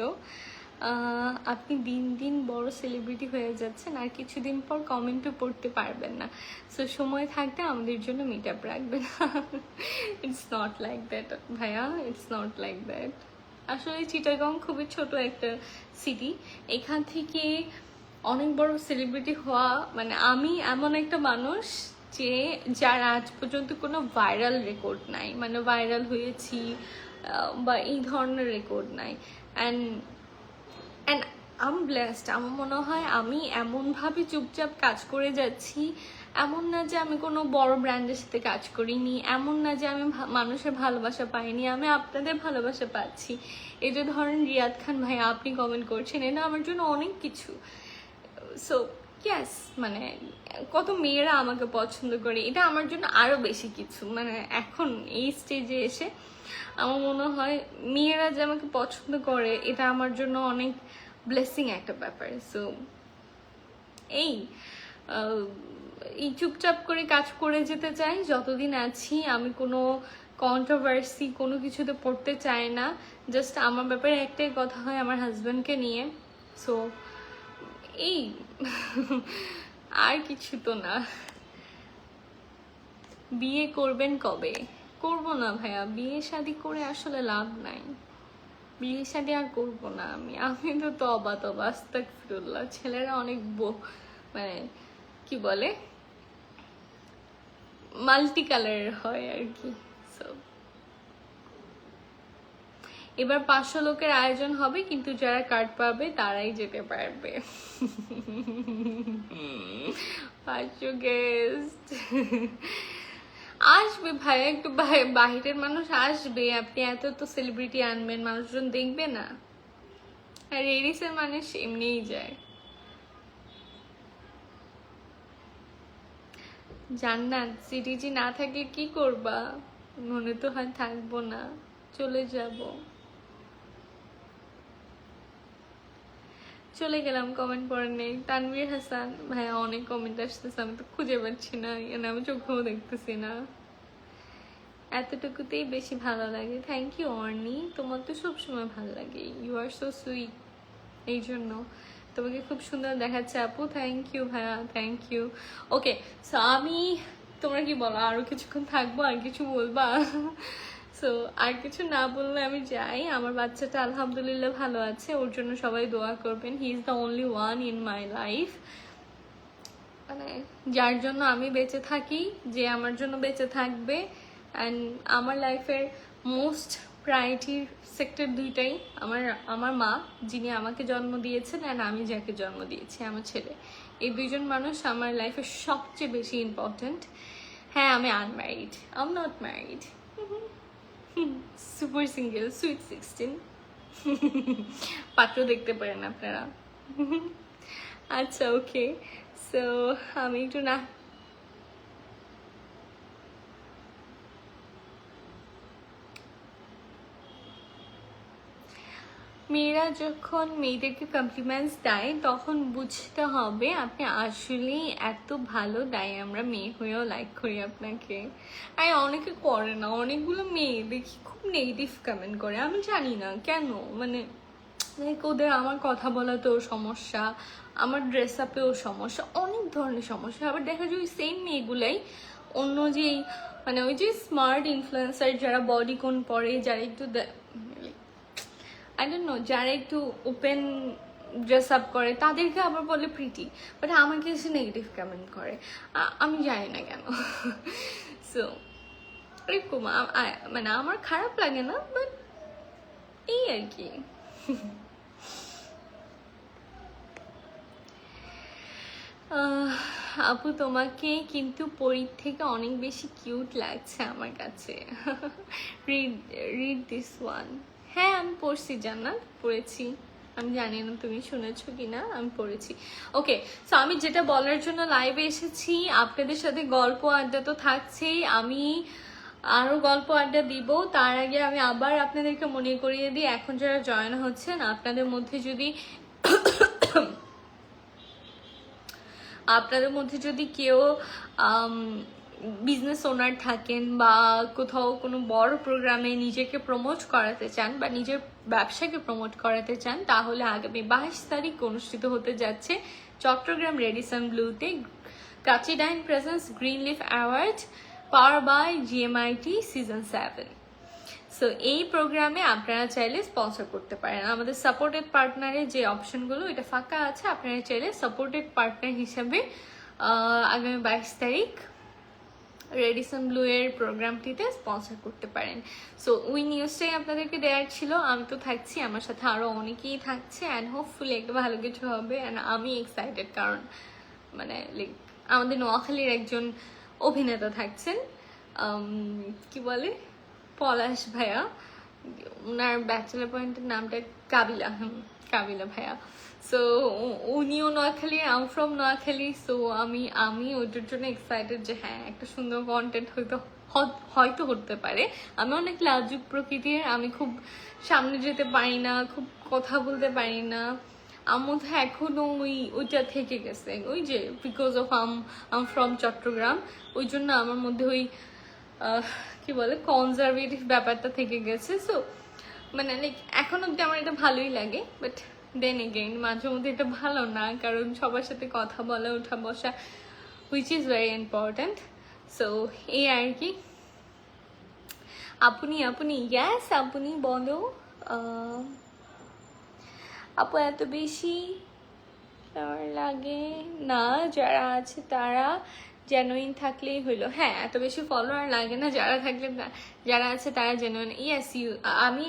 আপনি দিন দিন বড় সেলিব্রিটি হয়ে যাচ্ছেন, আর কিছুদিন পর কমেন্টও পড়তে পারবেন না। সো সময় থাকতে আমাদের জন্য মিট আপ রাখবেন। ইটস নট লাইক দ্যাট ভাইয়া, ইটস নট লাইক দ্যাট। আসলে চিটাগং খুবই ছোট একটা সিটি, এখান থেকে অনেক বড় সেলিব্রিটি হওয়া, মানে আমি এমন একটা মানুষ যার আজ পর্যন্ত কোনো ভাইরাল রেকর্ড নাই। মানে ভাইরাল হয়েছি, বা এই ধরনের রেকর্ড নাই। And and I'm blessed. আমার মনে হয় আমি এমনভাবে চুপচাপ কাজ করে যাচ্ছি, এমন না যে আমি কোনো বড় ব্র্যান্ডের সাথে কাজ করিনি, এমন না যে আমি মানুষের ভালোবাসা পাইনি, আমি আপনাদের ভালোবাসা পাচ্ছি। এই যে ধরেন রিয়াদ খান ভাই আপনি কমেন্ট করছেন, এটা আমার জন্য অনেক কিছু। সো ইয়াস, মানে কত মেয়েরা আমাকে পছন্দ করে, এটা আমার জন্য আরো বেশি কিছু। মানে এখন এই স্টেজে এসে আমার মনে হয় মেয়েরা যে আমাকে পছন্দ করে এটা আমার জন্য অনেক ব্লেসিং একটা ব্যাপার। সো এই এই চুপচাপ করে কাজ করে যেতে চাই যতদিন আছি। আমি কোনো কন্ট্রোভার্সি কোনো কিছুতে পড়তে চাই না। জাস্ট আমার ব্যাপারে একটাই কথা হয় আমার হাজব্যান্ডকে নিয়ে। সো এই আর কিছু তো না। বিয়ে করবেন কবে? করবো না ভাইয়া, বিয়ে শাদী করে আসলে লাভ নাই। বিয়ে শাদী আর করবো না আমি তো তবা তবা আস্তাগফিরুল্লাহ। ছেলেরা অনেক মানে কি বলে মাল্টি কালারের হয় আর কি। সো এবার 500 লোকের আয়োজন হবে, কিন্তু যারা কার্ড পাবে তারাই যেতে পারবে। 500 গেস্ট আসবে ভাইয়া, একটু বাহিরের মানুষ আসবে। আপনি এত তো সেলিব্রিটি আনবেন, মানুষজন দেখবে না। আর এরিসের মানুষ এমনিই যায়। জান্নাত সিটিজি না থাকলে কি করবা? মনে তো হয় থাকবো না, চলে যাব। চলে গেলাম, কমেন্ট পড়েন নেই। তানভীর হাসান ভাইয়া অনেক কমেন্ট আসতেছে, আমি তো খুঁজে পাচ্ছি না, আমি চোখেও দেখতেছি না। এতটুকুতেই বেশি ভালো লাগে। থ্যাংক ইউ অর্নি, তোমার তো সবসময় ভালো লাগে, ইউ আর সো সুইট। এই জন্য তোমাকে খুব সুন্দর দেখাচ্ছে আপু। থ্যাংক ইউ ভাইয়া, থ্যাংক ইউ। ওকে, সো আমি, তোমরা কি বলো আরো কিছুক্ষণ থাকবো, আর কিছু বলবা? সো আর কিছু না বললে আমি যাই। আমার বাচ্চাটা আলহামদুলিল্লাহ ভালো আছে, ওর জন্য সবাই দোয়া করবেন। He is the only one in my life, মানে যার জন্য আমি বেঁচে থাকি, যে আমার জন্য বেঁচে থাকবে। অ্যান্ড আমার লাইফের মোস্ট প্রায়োরিটির সেক্টর দুইটাই, আমার মা যিনি আমাকে জন্ম দিয়েছেন অ্যান্ড আমি যাকে জন্ম দিয়েছি, আমার ছেলে। এই দুইজন মানুষ আমার লাইফের সবচেয়ে বেশি ইম্পর্ট্যান্ট। হ্যাঁ, আমি unmarried, I am not married, super single, sweet 16। পাত্র দেখতে পারেন আপনারা। আচ্ছা ওকে, সো আমি একটু না, মেয়েরা যখন মেয়েদেরকে কমপ্লিমেন্টস দেয় তখন বুঝতে হবে আপনি আসলেই এত ভালো দেয়, আমরা মেয়ে হয়েও লাইক করি আপনাকে। আর অনেকে করে না, অনেকগুলো মেয়ে দেখি খুব নেগেটিভ কমেন্ট করে, আমি জানি না কেন। মানে লাইক ওদের আমার কথা বলাতেও সমস্যা, আমার ড্রেস আপেও সমস্যা, অনেক ধরনের সমস্যা। আবার দেখা যায় ওই সেম মেয়েগুলাই অন্য যেই মানে ওই যে স্মার্ট ইনফ্লুয়েন্সার যারা বডিকন পরে, যারা একটু আই ডোন্ট নো, যারা একটু ওপেন ড্রেস আপ করে তাদেরকে আবার বলে প্রিটি, বাট আমাকে এসে নেগেটিভ কমেন্ট করে, আমি জানি না কেন। সো এরকম মানে আমার খারাপ লাগে না, বাট এই আর কি। আপু তোমাকে কিন্তু পরীর থেকে অনেক বেশি কিউট লাগছে আমার কাছে। Read this one. হ্যাঁ আমি পড়ছি জান্নাত, পড়েছি। আমি জানি না তুমি শুনেছো কিনা, আমি পড়েছি। ওকে, সো আমি যেটা বলার জন্য লাইভে এসেছি, আপনাদের সাথে গল্প আড্ডা তো থাকছেই, আমি আরো গল্প আড্ডা দিব। তার আগে আমি আবার আপনাদেরকে মনে করিয়ে দিই, এখন যারা জয়েন হচ্ছেন আপনাদের মধ্যে যদি কেউ বিজনেস ওনার থাকেন বা কোথাও কোনো বড় প্রোগ্রামে নিজেকে প্রমোট করাতে চান বা নিজের ব্যবসাকে প্রমোট করাতে চান, তাহলে আগামী 22 তারিখ অনুষ্ঠিত হতে যাচ্ছে চট্টগ্রাম রেডিসন ব্লুতে Kacchi Dine presents Green Leaf Award powered by GMIT season 7। So এই প্রোগ্রামে আপনারা চাইলে স্পন্সর করতে পারেন। আমাদের সাপোর্টেড পার্টনারের যে অপশনগুলো এটা ফাঁকা আছে, আপনারা চাইলে সাপোর্টেড পার্টনার হিসাবে আগামী 22 তারিখ রেডিসন ব্লু এর প্রোগ্রামটিতে স্পন্সর করতে পারেন। সো ওই নিউজটাই আপনাদেরকে দেওয়ার ছিল। আমি তো থাকছি, আমার সাথে আরো অনেকেই থাকছে, অ্যান্ড হোপফুলি একটা ভালো কিছু হবে। অ্যান্ড আমি এক্সাইটেড, কারণ মানে লাইক আমাদের নোয়াখালীর একজন অভিনেতা থাকছেন, কি বলে, পলাশ ভাইয়া, ওনার ব্যাচেলার পয়েন্টের নামটা কাবিলা, কাবিলা ভাইয়া। সো উনিও নোয়াখালী, আম ফ্রম নোয়াখালী। সো আমি ওইটার জন্য এক্সাইটেড যে হ্যাঁ একটা সুন্দর কন্টেন্ট হয়তো হতে পারে। আমি অনেক লাজুক প্রকৃতির, আমি খুব সামনে যেতে পারি না, খুব কথা বলতে পারি না। আমার মধ্যে এখনো ওইটা থেকে গেছে, ওই যে because of I'm from Chattogram, ওই জন্য আমার মধ্যে ওই কি বলে কনজারভেটিভ ব্যাপারটা থেকে গেছে। সো মানে লাইক এখন অব্দি আমার এটা ভালোই লাগে, বাট দেন এগেইন মাঝে মধ্যে এটা ভালো না, কারণ সবার সাথে কথা বলা ওঠা বসা which is very important. So এই আর কি। আপনি ইয়াস আপনি বলো। আপু এত বেশি লাগে না, যারা আছে তারা জেনুইন থাকলেই হইলো। হ্যাঁ, এত বেশি ফলোয়ার লাগে না, যারা থাকলে, যারা আছে তারা জেনুইন। ইয়েস ইউ, আমি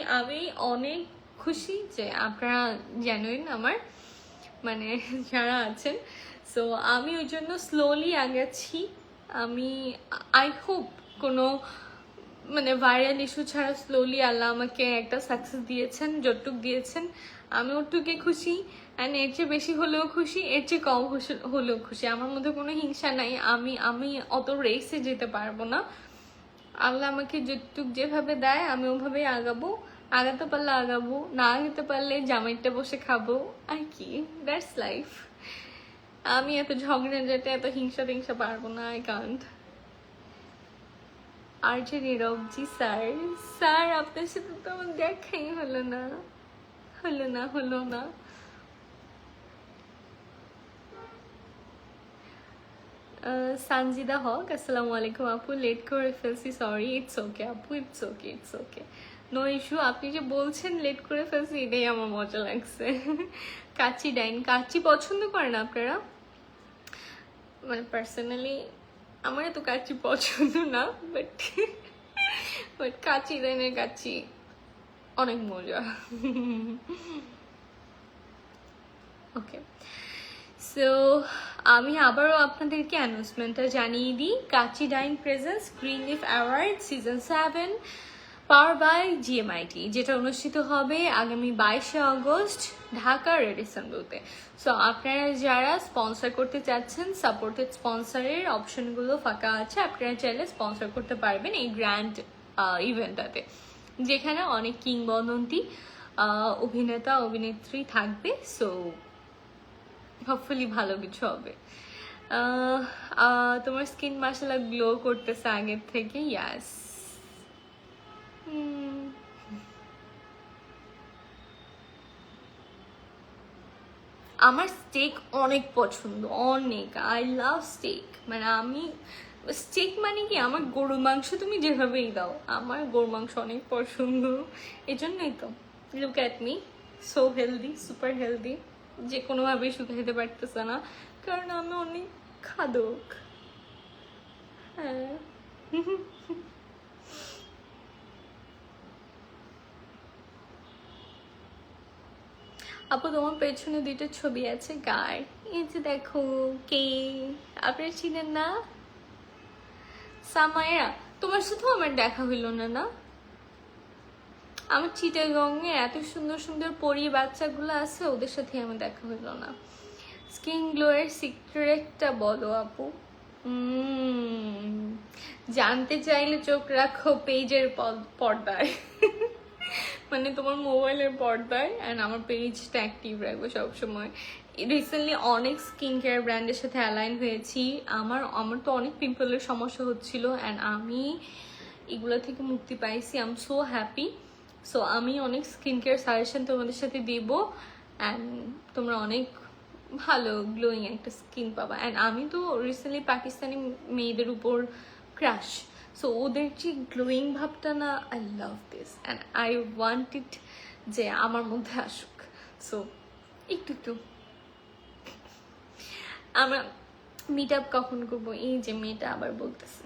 অনেক খুশি যে আপনারা জেনুইন আমার, মানে যারা আছেন। সো আমি ওই জন্য স্লোলি আগাচ্ছি। আমি আই হোপ কোনো মানে ভাইরাল ইস্যু ছাড়া স্লোলি আল্লাহ আমাকে একটা সাকসেস দিয়েছেন, যতটুক দিয়েছেন আমি ওটুকে খুশি। অ্যান্ড এর চেয়ে বেশি হলেও খুশি, এর চেয়ে কম হলেও খুশি। আমার মধ্যে কোনো হিংসা নাই। আমি অত রেসে যেতে পারবো না। আল্লাহ আমাকে যতটুক যেভাবে দেয় আমি ওভাবেই আগাবো। আগাতে পারলে আগাবো, না আগাতে পারলে জামাইটা বসে খাবো, আর কি। That's life. আমি এত ঝগড়া যেতে, এত হিংসা টিংসা পারবো না, আই কান্ট। আর যে নীরবজি স্যার আপনার সাথে তো আমার দেখাই হলো না। সানজিদা হক, আসসালামু আলাইকুম আপু, লেট করে ফেলছি, সরি। ইটস ওকে আপু, ইটস ওকে, নো ইস্যু। আপনি যে বলছেন লেট করে ফেলছি, এটাই আমার মজা লাগছে। কাচি ডাইন, কাচি পছন্দ করেন আপনারা? মানে পার্সোনালি আমার এত কাচি পছন্দ না, বাট কাচি ডাইনের কাচি অনেক মজা। ওকে, সো আমি আবারও আপনাদেরকে অ্যানাউন্সমেন্টটা জানিয়ে দিই। Kacchi Dine presents Green Leaf Award season 7 powered by GMIT, যেটা অনুষ্ঠিত হবে আগামী 22শে আগস্ট ঢাকা রেডিসন ব্লুতে। সো আপনারা যারা স্পন্সর করতে চাচ্ছেন, সাপোর্টেড স্পন্সরের অপশনগুলো ফাঁকা আছে, আপনারা চাইলে স্পন্সর করতে পারবেন এই গ্র্যান্ড ইভেন্টটাতে, যেখানে অনেক কিংবদন্তি অভিনেতা অভিনেত্রী থাকবে। সো হোপফুলি ভালো কিছু হবে। তোমার স্কিন মাশাআল্লাহ গ্লো করতেছে আগের থেকে। ইয়াস, আমার স্টেক অনেক পছন্দ, অনেক। I love steak. মানে আমি স্টেক মানে কি, আমার গরু মাংস তুমি যেভাবেই দাও, আমার গরু মাংস অনেক পছন্দ। এই জন্যই তো look at me, so healthy, super healthy, যে কোনোভাবেই শুকাইতে পারতেছে না, কারণ আমি অনেক খাদক। হ্যাঁ। আপু তোমার পেছনে 2টা ছবি আছে কার? এই যে দেখো, কে আপনারা চিনেন না? সামায়া। তোমার শুধু আমার দেখা হইল না। না, আমার চিটাগংয়ে এত সুন্দর সুন্দর পরী বাচ্চাগুলো আছে, ওদের সাথে আমার দেখা হইল না। স্কিন গ্লো এর সিক্রেটটা বলো আপু। জানতে চাইলে চোখ রাখো পেজের পর্দায়। মানে তোমার মোবাইলের পর্দায়, অ্যান্ড আমার পেজটা অ্যাক্টিভ রাখবো সবসময়। রিসেন্টলি অনেক স্কিন কেয়ার ব্র্যান্ডের সাথে অ্যালাইন হয়েছি। আমার তো অনেক পিম্পলের সমস্যা হচ্ছিল, অ্যান্ড আমি এগুলো থেকে মুক্তি পাইছি। I am so happy. So আমি অনেক স্কিন কেয়ার সাজেশন তোমাদের সাথে দিব, অ্যান্ড তোমরা অনেক ভালো গ্লোয়িং একটা স্কিন পাবা। অ্যান্ড আমি তো রিসেন্টলি পাকিস্তানি মেয়েদের উপর ক্রাশ। সো ওদের যে গ্লোয়িং ভাবটা না, I love this and I want ইট যে আমার মধ্যে আসুক। সো একটু আমরা মিট আপ কখন করবো? এই যে মেয়েটা আবার বলতেছে।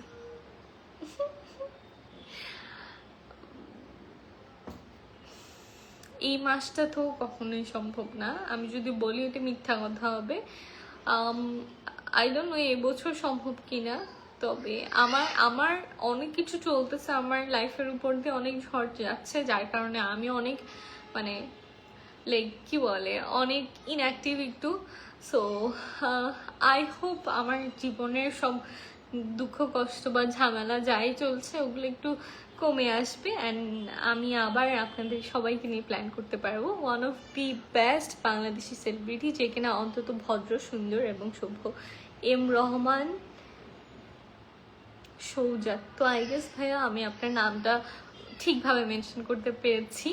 এই মাসটা তো কখনোই সম্ভব না, আমি যদি বলি এটা মিথ্যা কথা হবে। আই ডোন্ট নো এবছর সম্ভব কিনা, তবে আমার আমার অনেক কিছু চলতেছে আমার লাইফের উপর দিয়ে, অনেক ঝড় যাচ্ছে, যার কারণে আমি অনেক মানে লাইক কি বলে অনেক ইনঅ্যাক্টিভ একটু। সো আই হোপ আমার জীবনের সব দুঃখ কষ্ট বা ঝামেলা যাই চলছে ওগুলো একটু কমে আসবে, অ্যান্ড আমি আবার আপনাদের সবাইকে নিয়ে প্ল্যান করতে পারবো one of the best Bangladeshi celebrity, যে কিনা অন্তত ভদ্র, সুন্দর এবং সভ্য, এম রহমান সৌজাত। তো আই গেস ভাইয়া আমি আপনার নামটা ঠিকভাবে মেনশন করতে পেরেছি।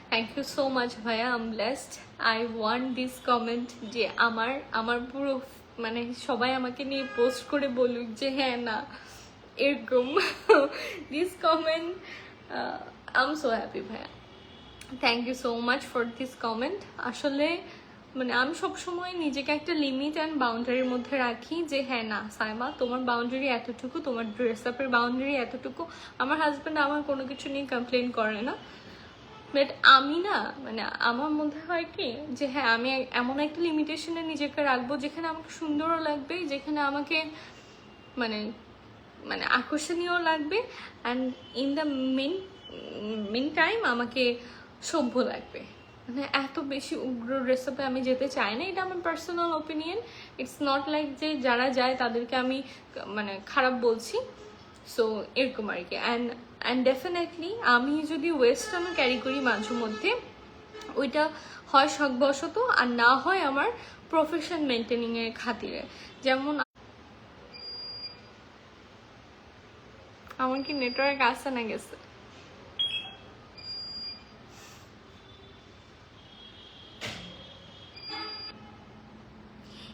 থ্যাংক ইউ সো মাচ ভাইয়া, I am blessed. I want this comment যে আমার পুরো মানে সবাই আমাকে নিয়ে পোস্ট করে বলুক যে হ্যাঁ না এরকম। This comment I am so happy ভাইয়া, thank you so much for this comment. আসলে মানে আমি সবসময় নিজেকে একটা লিমিট অ্যান্ড বাউন্ডারির মধ্যে রাখি যে হ্যাঁ না সাইমা তোমার বাউন্ডারি এতটুকু, তোমার ড্রেস আপের বাউন্ডারি এতটুকু। আমার হাজব্যান্ড আমার কোনো কিছু নিয়ে কমপ্লেন করে না, বাট আমি না মানে আমার মধ্যে হয় কি যে হ্যাঁ আমি এমন একটা লিমিটেশনে নিজেকে রাখবো যেখানে আমাকে সুন্দরও লাগবে, যেখানে আমাকে মানে মানে আকর্ষণীয় লাগবে, and in the meantime আমাকে সভ্য লাগবে। মানে এত বেশি উগ্র ড্রেসআপে আমি যেতে চাই না, এটা আমার personal opinion. It's not like যে যারা যায় তাদেরকে আমি মানে খারাপ বলছি। সো এরকম আর কি। অ্যান্ড ডেফিনেটলি আমি যদি ওয়েস্টার্নও ক্যারি করি মাঝে মধ্যে, ওইটা হয় শখবশত আর না হয় আমার প্রফেশন মেনটেনিংয়ের খাতিরে। যেমন আমার কি নেটওয়ার্ক আসে না গেছে?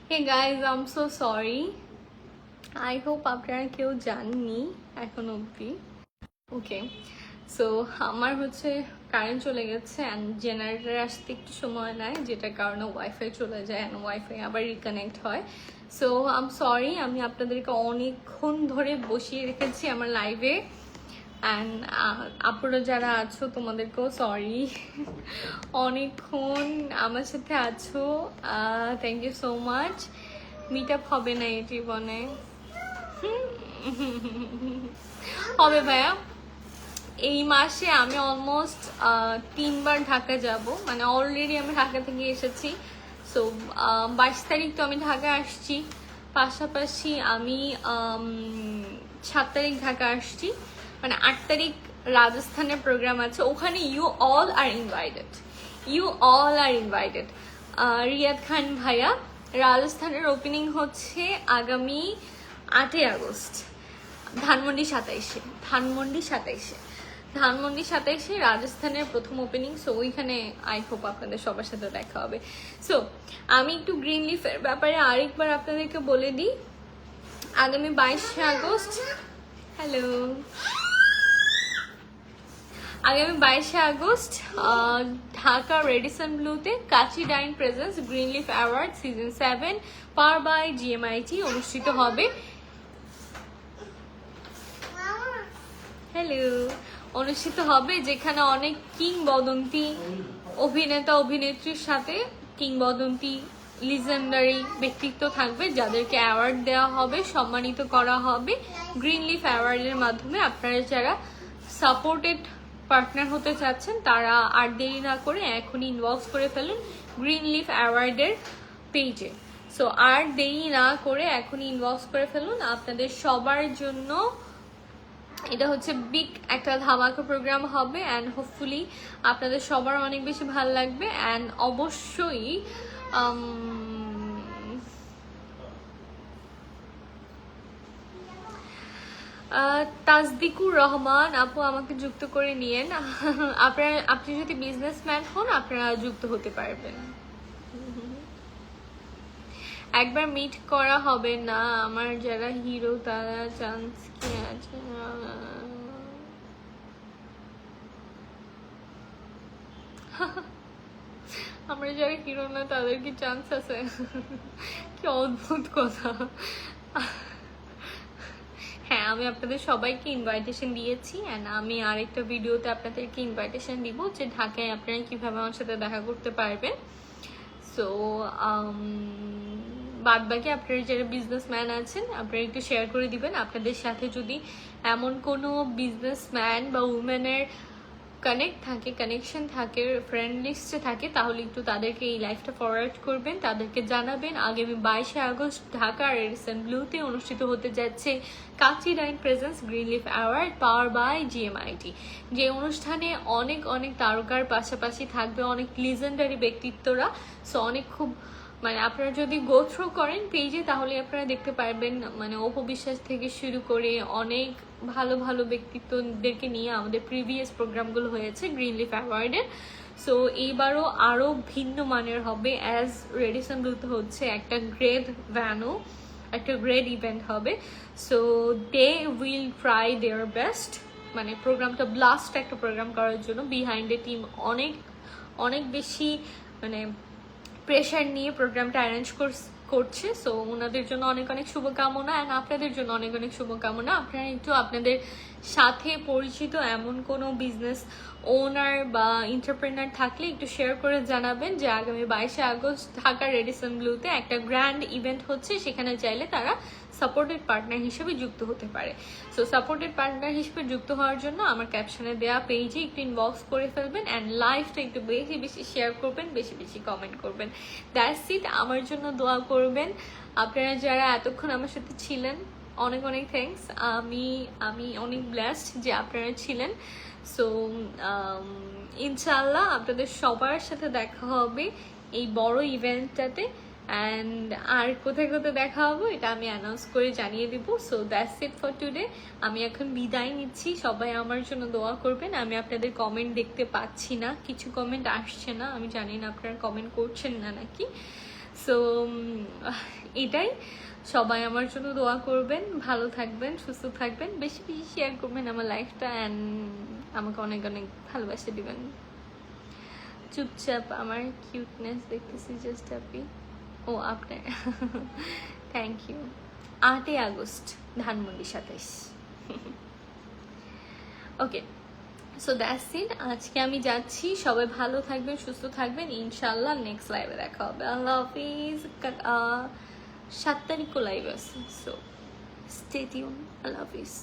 Hey guys I am so sorry, I hope আপনারা কেউ জাননি এখন অবধি। ওকে, সো আমার হচ্ছে কারেন্ট চলে গেছে অ্যান্ড জেনারেটার আসতে একটু সময় নেয়, যেটার কারণে ওয়াইফাই চলে যায় অ্যান্ড ওয়াইফাই আবার রিকানেক্ট হয়। সো আই এম সরি, আমি আপনাদেরকে অনেকক্ষণ ধরে বসিয়ে রেখেছি আমার লাইভে, অ্যান্ড আপনারা যারা আছো তোমাদেরকেও সরি, অনেকক্ষণ আমার সাথে আছো, thank you so much. Meet up হবে না এই জীবনে, হবে ভাইয়া। এই মাসে আমি অলমোস্ট 3বার ঢাকা যাব, মানে অলরেডি আমি ঢাকা থেকে এসেছি। সো 22 তারিখ তো আমি ঢাকা আসছি, পাশাপাশি আমি 7 তারিখ ঢাকা আসছি, মানে 8 তারিখ রাজস্থানের প্রোগ্রাম আছে, ওখানে you all are invited, you all are invited. Riyad Khan ভাইয়া, রাজস্থানের ওপেনিং হচ্ছে আগামী 8ই আগস্ট, ধানমন্ডি 27-এ রাজস্থানের প্রথম ওপেনিং। সো ওইখানে আই হোপ আপনাদের সবার সাথে দেখা হবে। সো আমি একটু গ্রিন লিফের ব্যাপারে আরেকবার আপনাদেরকে বলে দিই, আগামী 22শে আগস্ট, হ্যালো, আগামী 22শে আগস্ট ঢাকা রেডিসন ব্লুতে Kacchi Dine presents Green Leaf Award season 7 powered by GMIT অনুষ্ঠিত হবে। হ্যালো, অনুষ্ঠিত হবে যেখানে অনেক কিংবদন্তি অভিনেতা অভিনেত্রীর সাথে কিংবদন্তি লিজেন্ডারি ব্যক্তিত্ব থাকবে, যাদেরকে অ্যাওয়ার্ড দেওয়া হবে, সম্মানিত করা হবে গ্রিন লিফ অ্যাওয়ার্ডের মাধ্যমে। আপনারা যারা সাপোর্টেড পার্টনার হতে চাচ্ছেন তারা আর দেরি না করে এখনই ইনবক্স করে ফেলুন গ্রিন লিফ অ্যাওয়ার্ডের পেজে। সো আর দেরি না করে এখনই ইনবক্স করে ফেলুন, আপনাদের সবার জন্য এটা হচ্ছে বিগ একটা ধামাকা প্রোগ্রাম হবে, অ্যান্ড হোপফুলি আপনাদের সবার অনেক বেশি ভালো লাগবে। অ্যান্ড অবশ্যই তাসদিকুর রহমান আপু আমাকে যুক্ত করে নিয়েন, আপনি যদি বিজনেসম্যান হন আপনারা যুক্ত হতে পারবেন। একবার মিট করা হবে না? আমার যারা হিরো তারা চান্স কি আছে? আমরা যারা হিরো না তাদের কি চান্স আছে? কি অদ্ভুত কথা। হ্যাঁ হ্যাঁ, আমি আপনাদের সবাইকে ইনভাইটেশন দিয়েছি, অ্যান্ড আমি আরেকটা ভিডিওতে আপনাদেরকে ইনভাইটেশন দিব যে ঢাকায় আপনারা কীভাবে আমার সাথে দেখা করতে পারবেন। সো বাদ বাকি আপনারা যারা বিজনেসম্যান আছেন আপনারা একটু শেয়ার করে দিবেন। আপনাদের সাথে যদি এমন কোনো বিজনেসম্যান বা উমেনের কানেকশন থাকে, ফ্রেন্ড লিস্টে থাকে, তাহলে একটু তাদেরকে এই লাইফটা ফরওয়ার্ড করবেন, তাদেরকে জানাবেন। আগামী 22শে আগস্ট ঢাকার রেডিসন ব্লুতে অনুষ্ঠিত হতে যাচ্ছে Kacchi Dine presents Green Leaf Award powered by GMIT, যে অনুষ্ঠানে অনেক অনেক তারকার পাশাপাশি থাকবে অনেক লিজেন্ডারি ব্যক্তিত্বরা। সো অনেক খুব মানে আপনারা যদি গো থ্রু করেন পেজে তাহলে আপনারা দেখতে পারবেন মানে অপবিশ্বাস থেকে শুরু করে অনেক ভালো ভালো ব্যক্তিত্বদেরকে নিয়ে আমাদের প্রিভিয়াস প্রোগ্রামগুলো হয়েছে গ্রিনলিফ অ্যাওয়ার্ডের। সো এইবারও আরও ভিন্ন মানের হবে, অ্যাজ রেডিসন ব্লুতে হচ্ছে একটা গ্রেট ভ্যানু, একটা গ্রেট ইভেন্ট হবে। So they will try their best, মানে প্রোগ্রামটা ব্লাস্ট একটা প্রোগ্রাম করার জন্য বিহাইন্ড এ টিম অনেক অনেক বেশি মানে প্রেশার নিয়ে প্রোগ্রামটা অ্যারেঞ্জ করছে। সো ওনাদের জন্য অনেক অনেক শুভকামনা, অ্যান্ড আপনাদের জন্য অনেক অনেক শুভকামনা। আপনারা একটু আপনাদের সাথে পরিচিত এমন কোনো বিজনেস ওনার বা এন্টারপ্রেনার থাকলে একটু শেয়ার করে জানাবেন যে আগামী 22শে আগস্ট ঢাকার রেডিসন ব্লুতে একটা গ্র্যান্ড ইভেন্ট হচ্ছে, সেখানে চাইলে তারা সাপোর্টেড পার্টনার হিসেবে যুক্ত হতে পারে। সো সাপোর্টেড পার্টনার হিসেবে যুক্ত হওয়ার জন্য আমার ক্যাপশনে দেওয়া পেজে একটু ইনবক্স করে ফেলবেন, অ্যান্ড লাইভটা একটু বেশি বেশি শেয়ার করবেন, বেশি বেশি কমেন্ট করবেন। That's it. আমার জন্য দোয়া করবেন। আপনারা যারা এতক্ষণ আমার সাথে ছিলেন অনেক অনেক থ্যাঙ্কস। আমি অনেক ব্লেসড যে আপনারা ছিলেন। সো ইনশাআল্লাহ আপনাদের সবার সাথে দেখা হবে এই বড় ইভেন্টটাতে, অ্যান্ড আর কোথায় কোথায় দেখা হবো এটা আমি অ্যানাউন্স করে জানিয়ে দিব। So that's it for today. আমি এখন বিদায় নিচ্ছি, সবাই আমার জন্য দোয়া করবেন। আমি আপনাদের কমেন্ট দেখতে পাচ্ছি না, কিছু কমেন্ট আসছে না, আমি জানি না আপনারা কমেন্ট করছেন না নাকি। সো এটাই, সবাই আমার জন্য দোয়া করবেন, ভালো থাকবেন, সুস্থ থাকবেন, বেশি বেশি শেয়ার করবেন আমার লাইফটা, অ্যান্ড আমাকে অনেক অনেক ভালোবাসা দিবেন। চুপচাপ আমার কিউটনেস দেখতেছি, জাস্ট হ্যাপি। ও আপনার thank you. 8 August Dhanmondi 27। Okay, so that's it. আজকে আমি যাচ্ছি, সবাই ভালো থাকবেন, সুস্থ থাকবেন, ইনশাল্লাহ নেক্সট লাইভে দেখা হবে। আল্লাহ হাফিজ। 7 তারিখ লাইভ আছে, সো স্টে টিউন। আল্লাহ হাফিজ।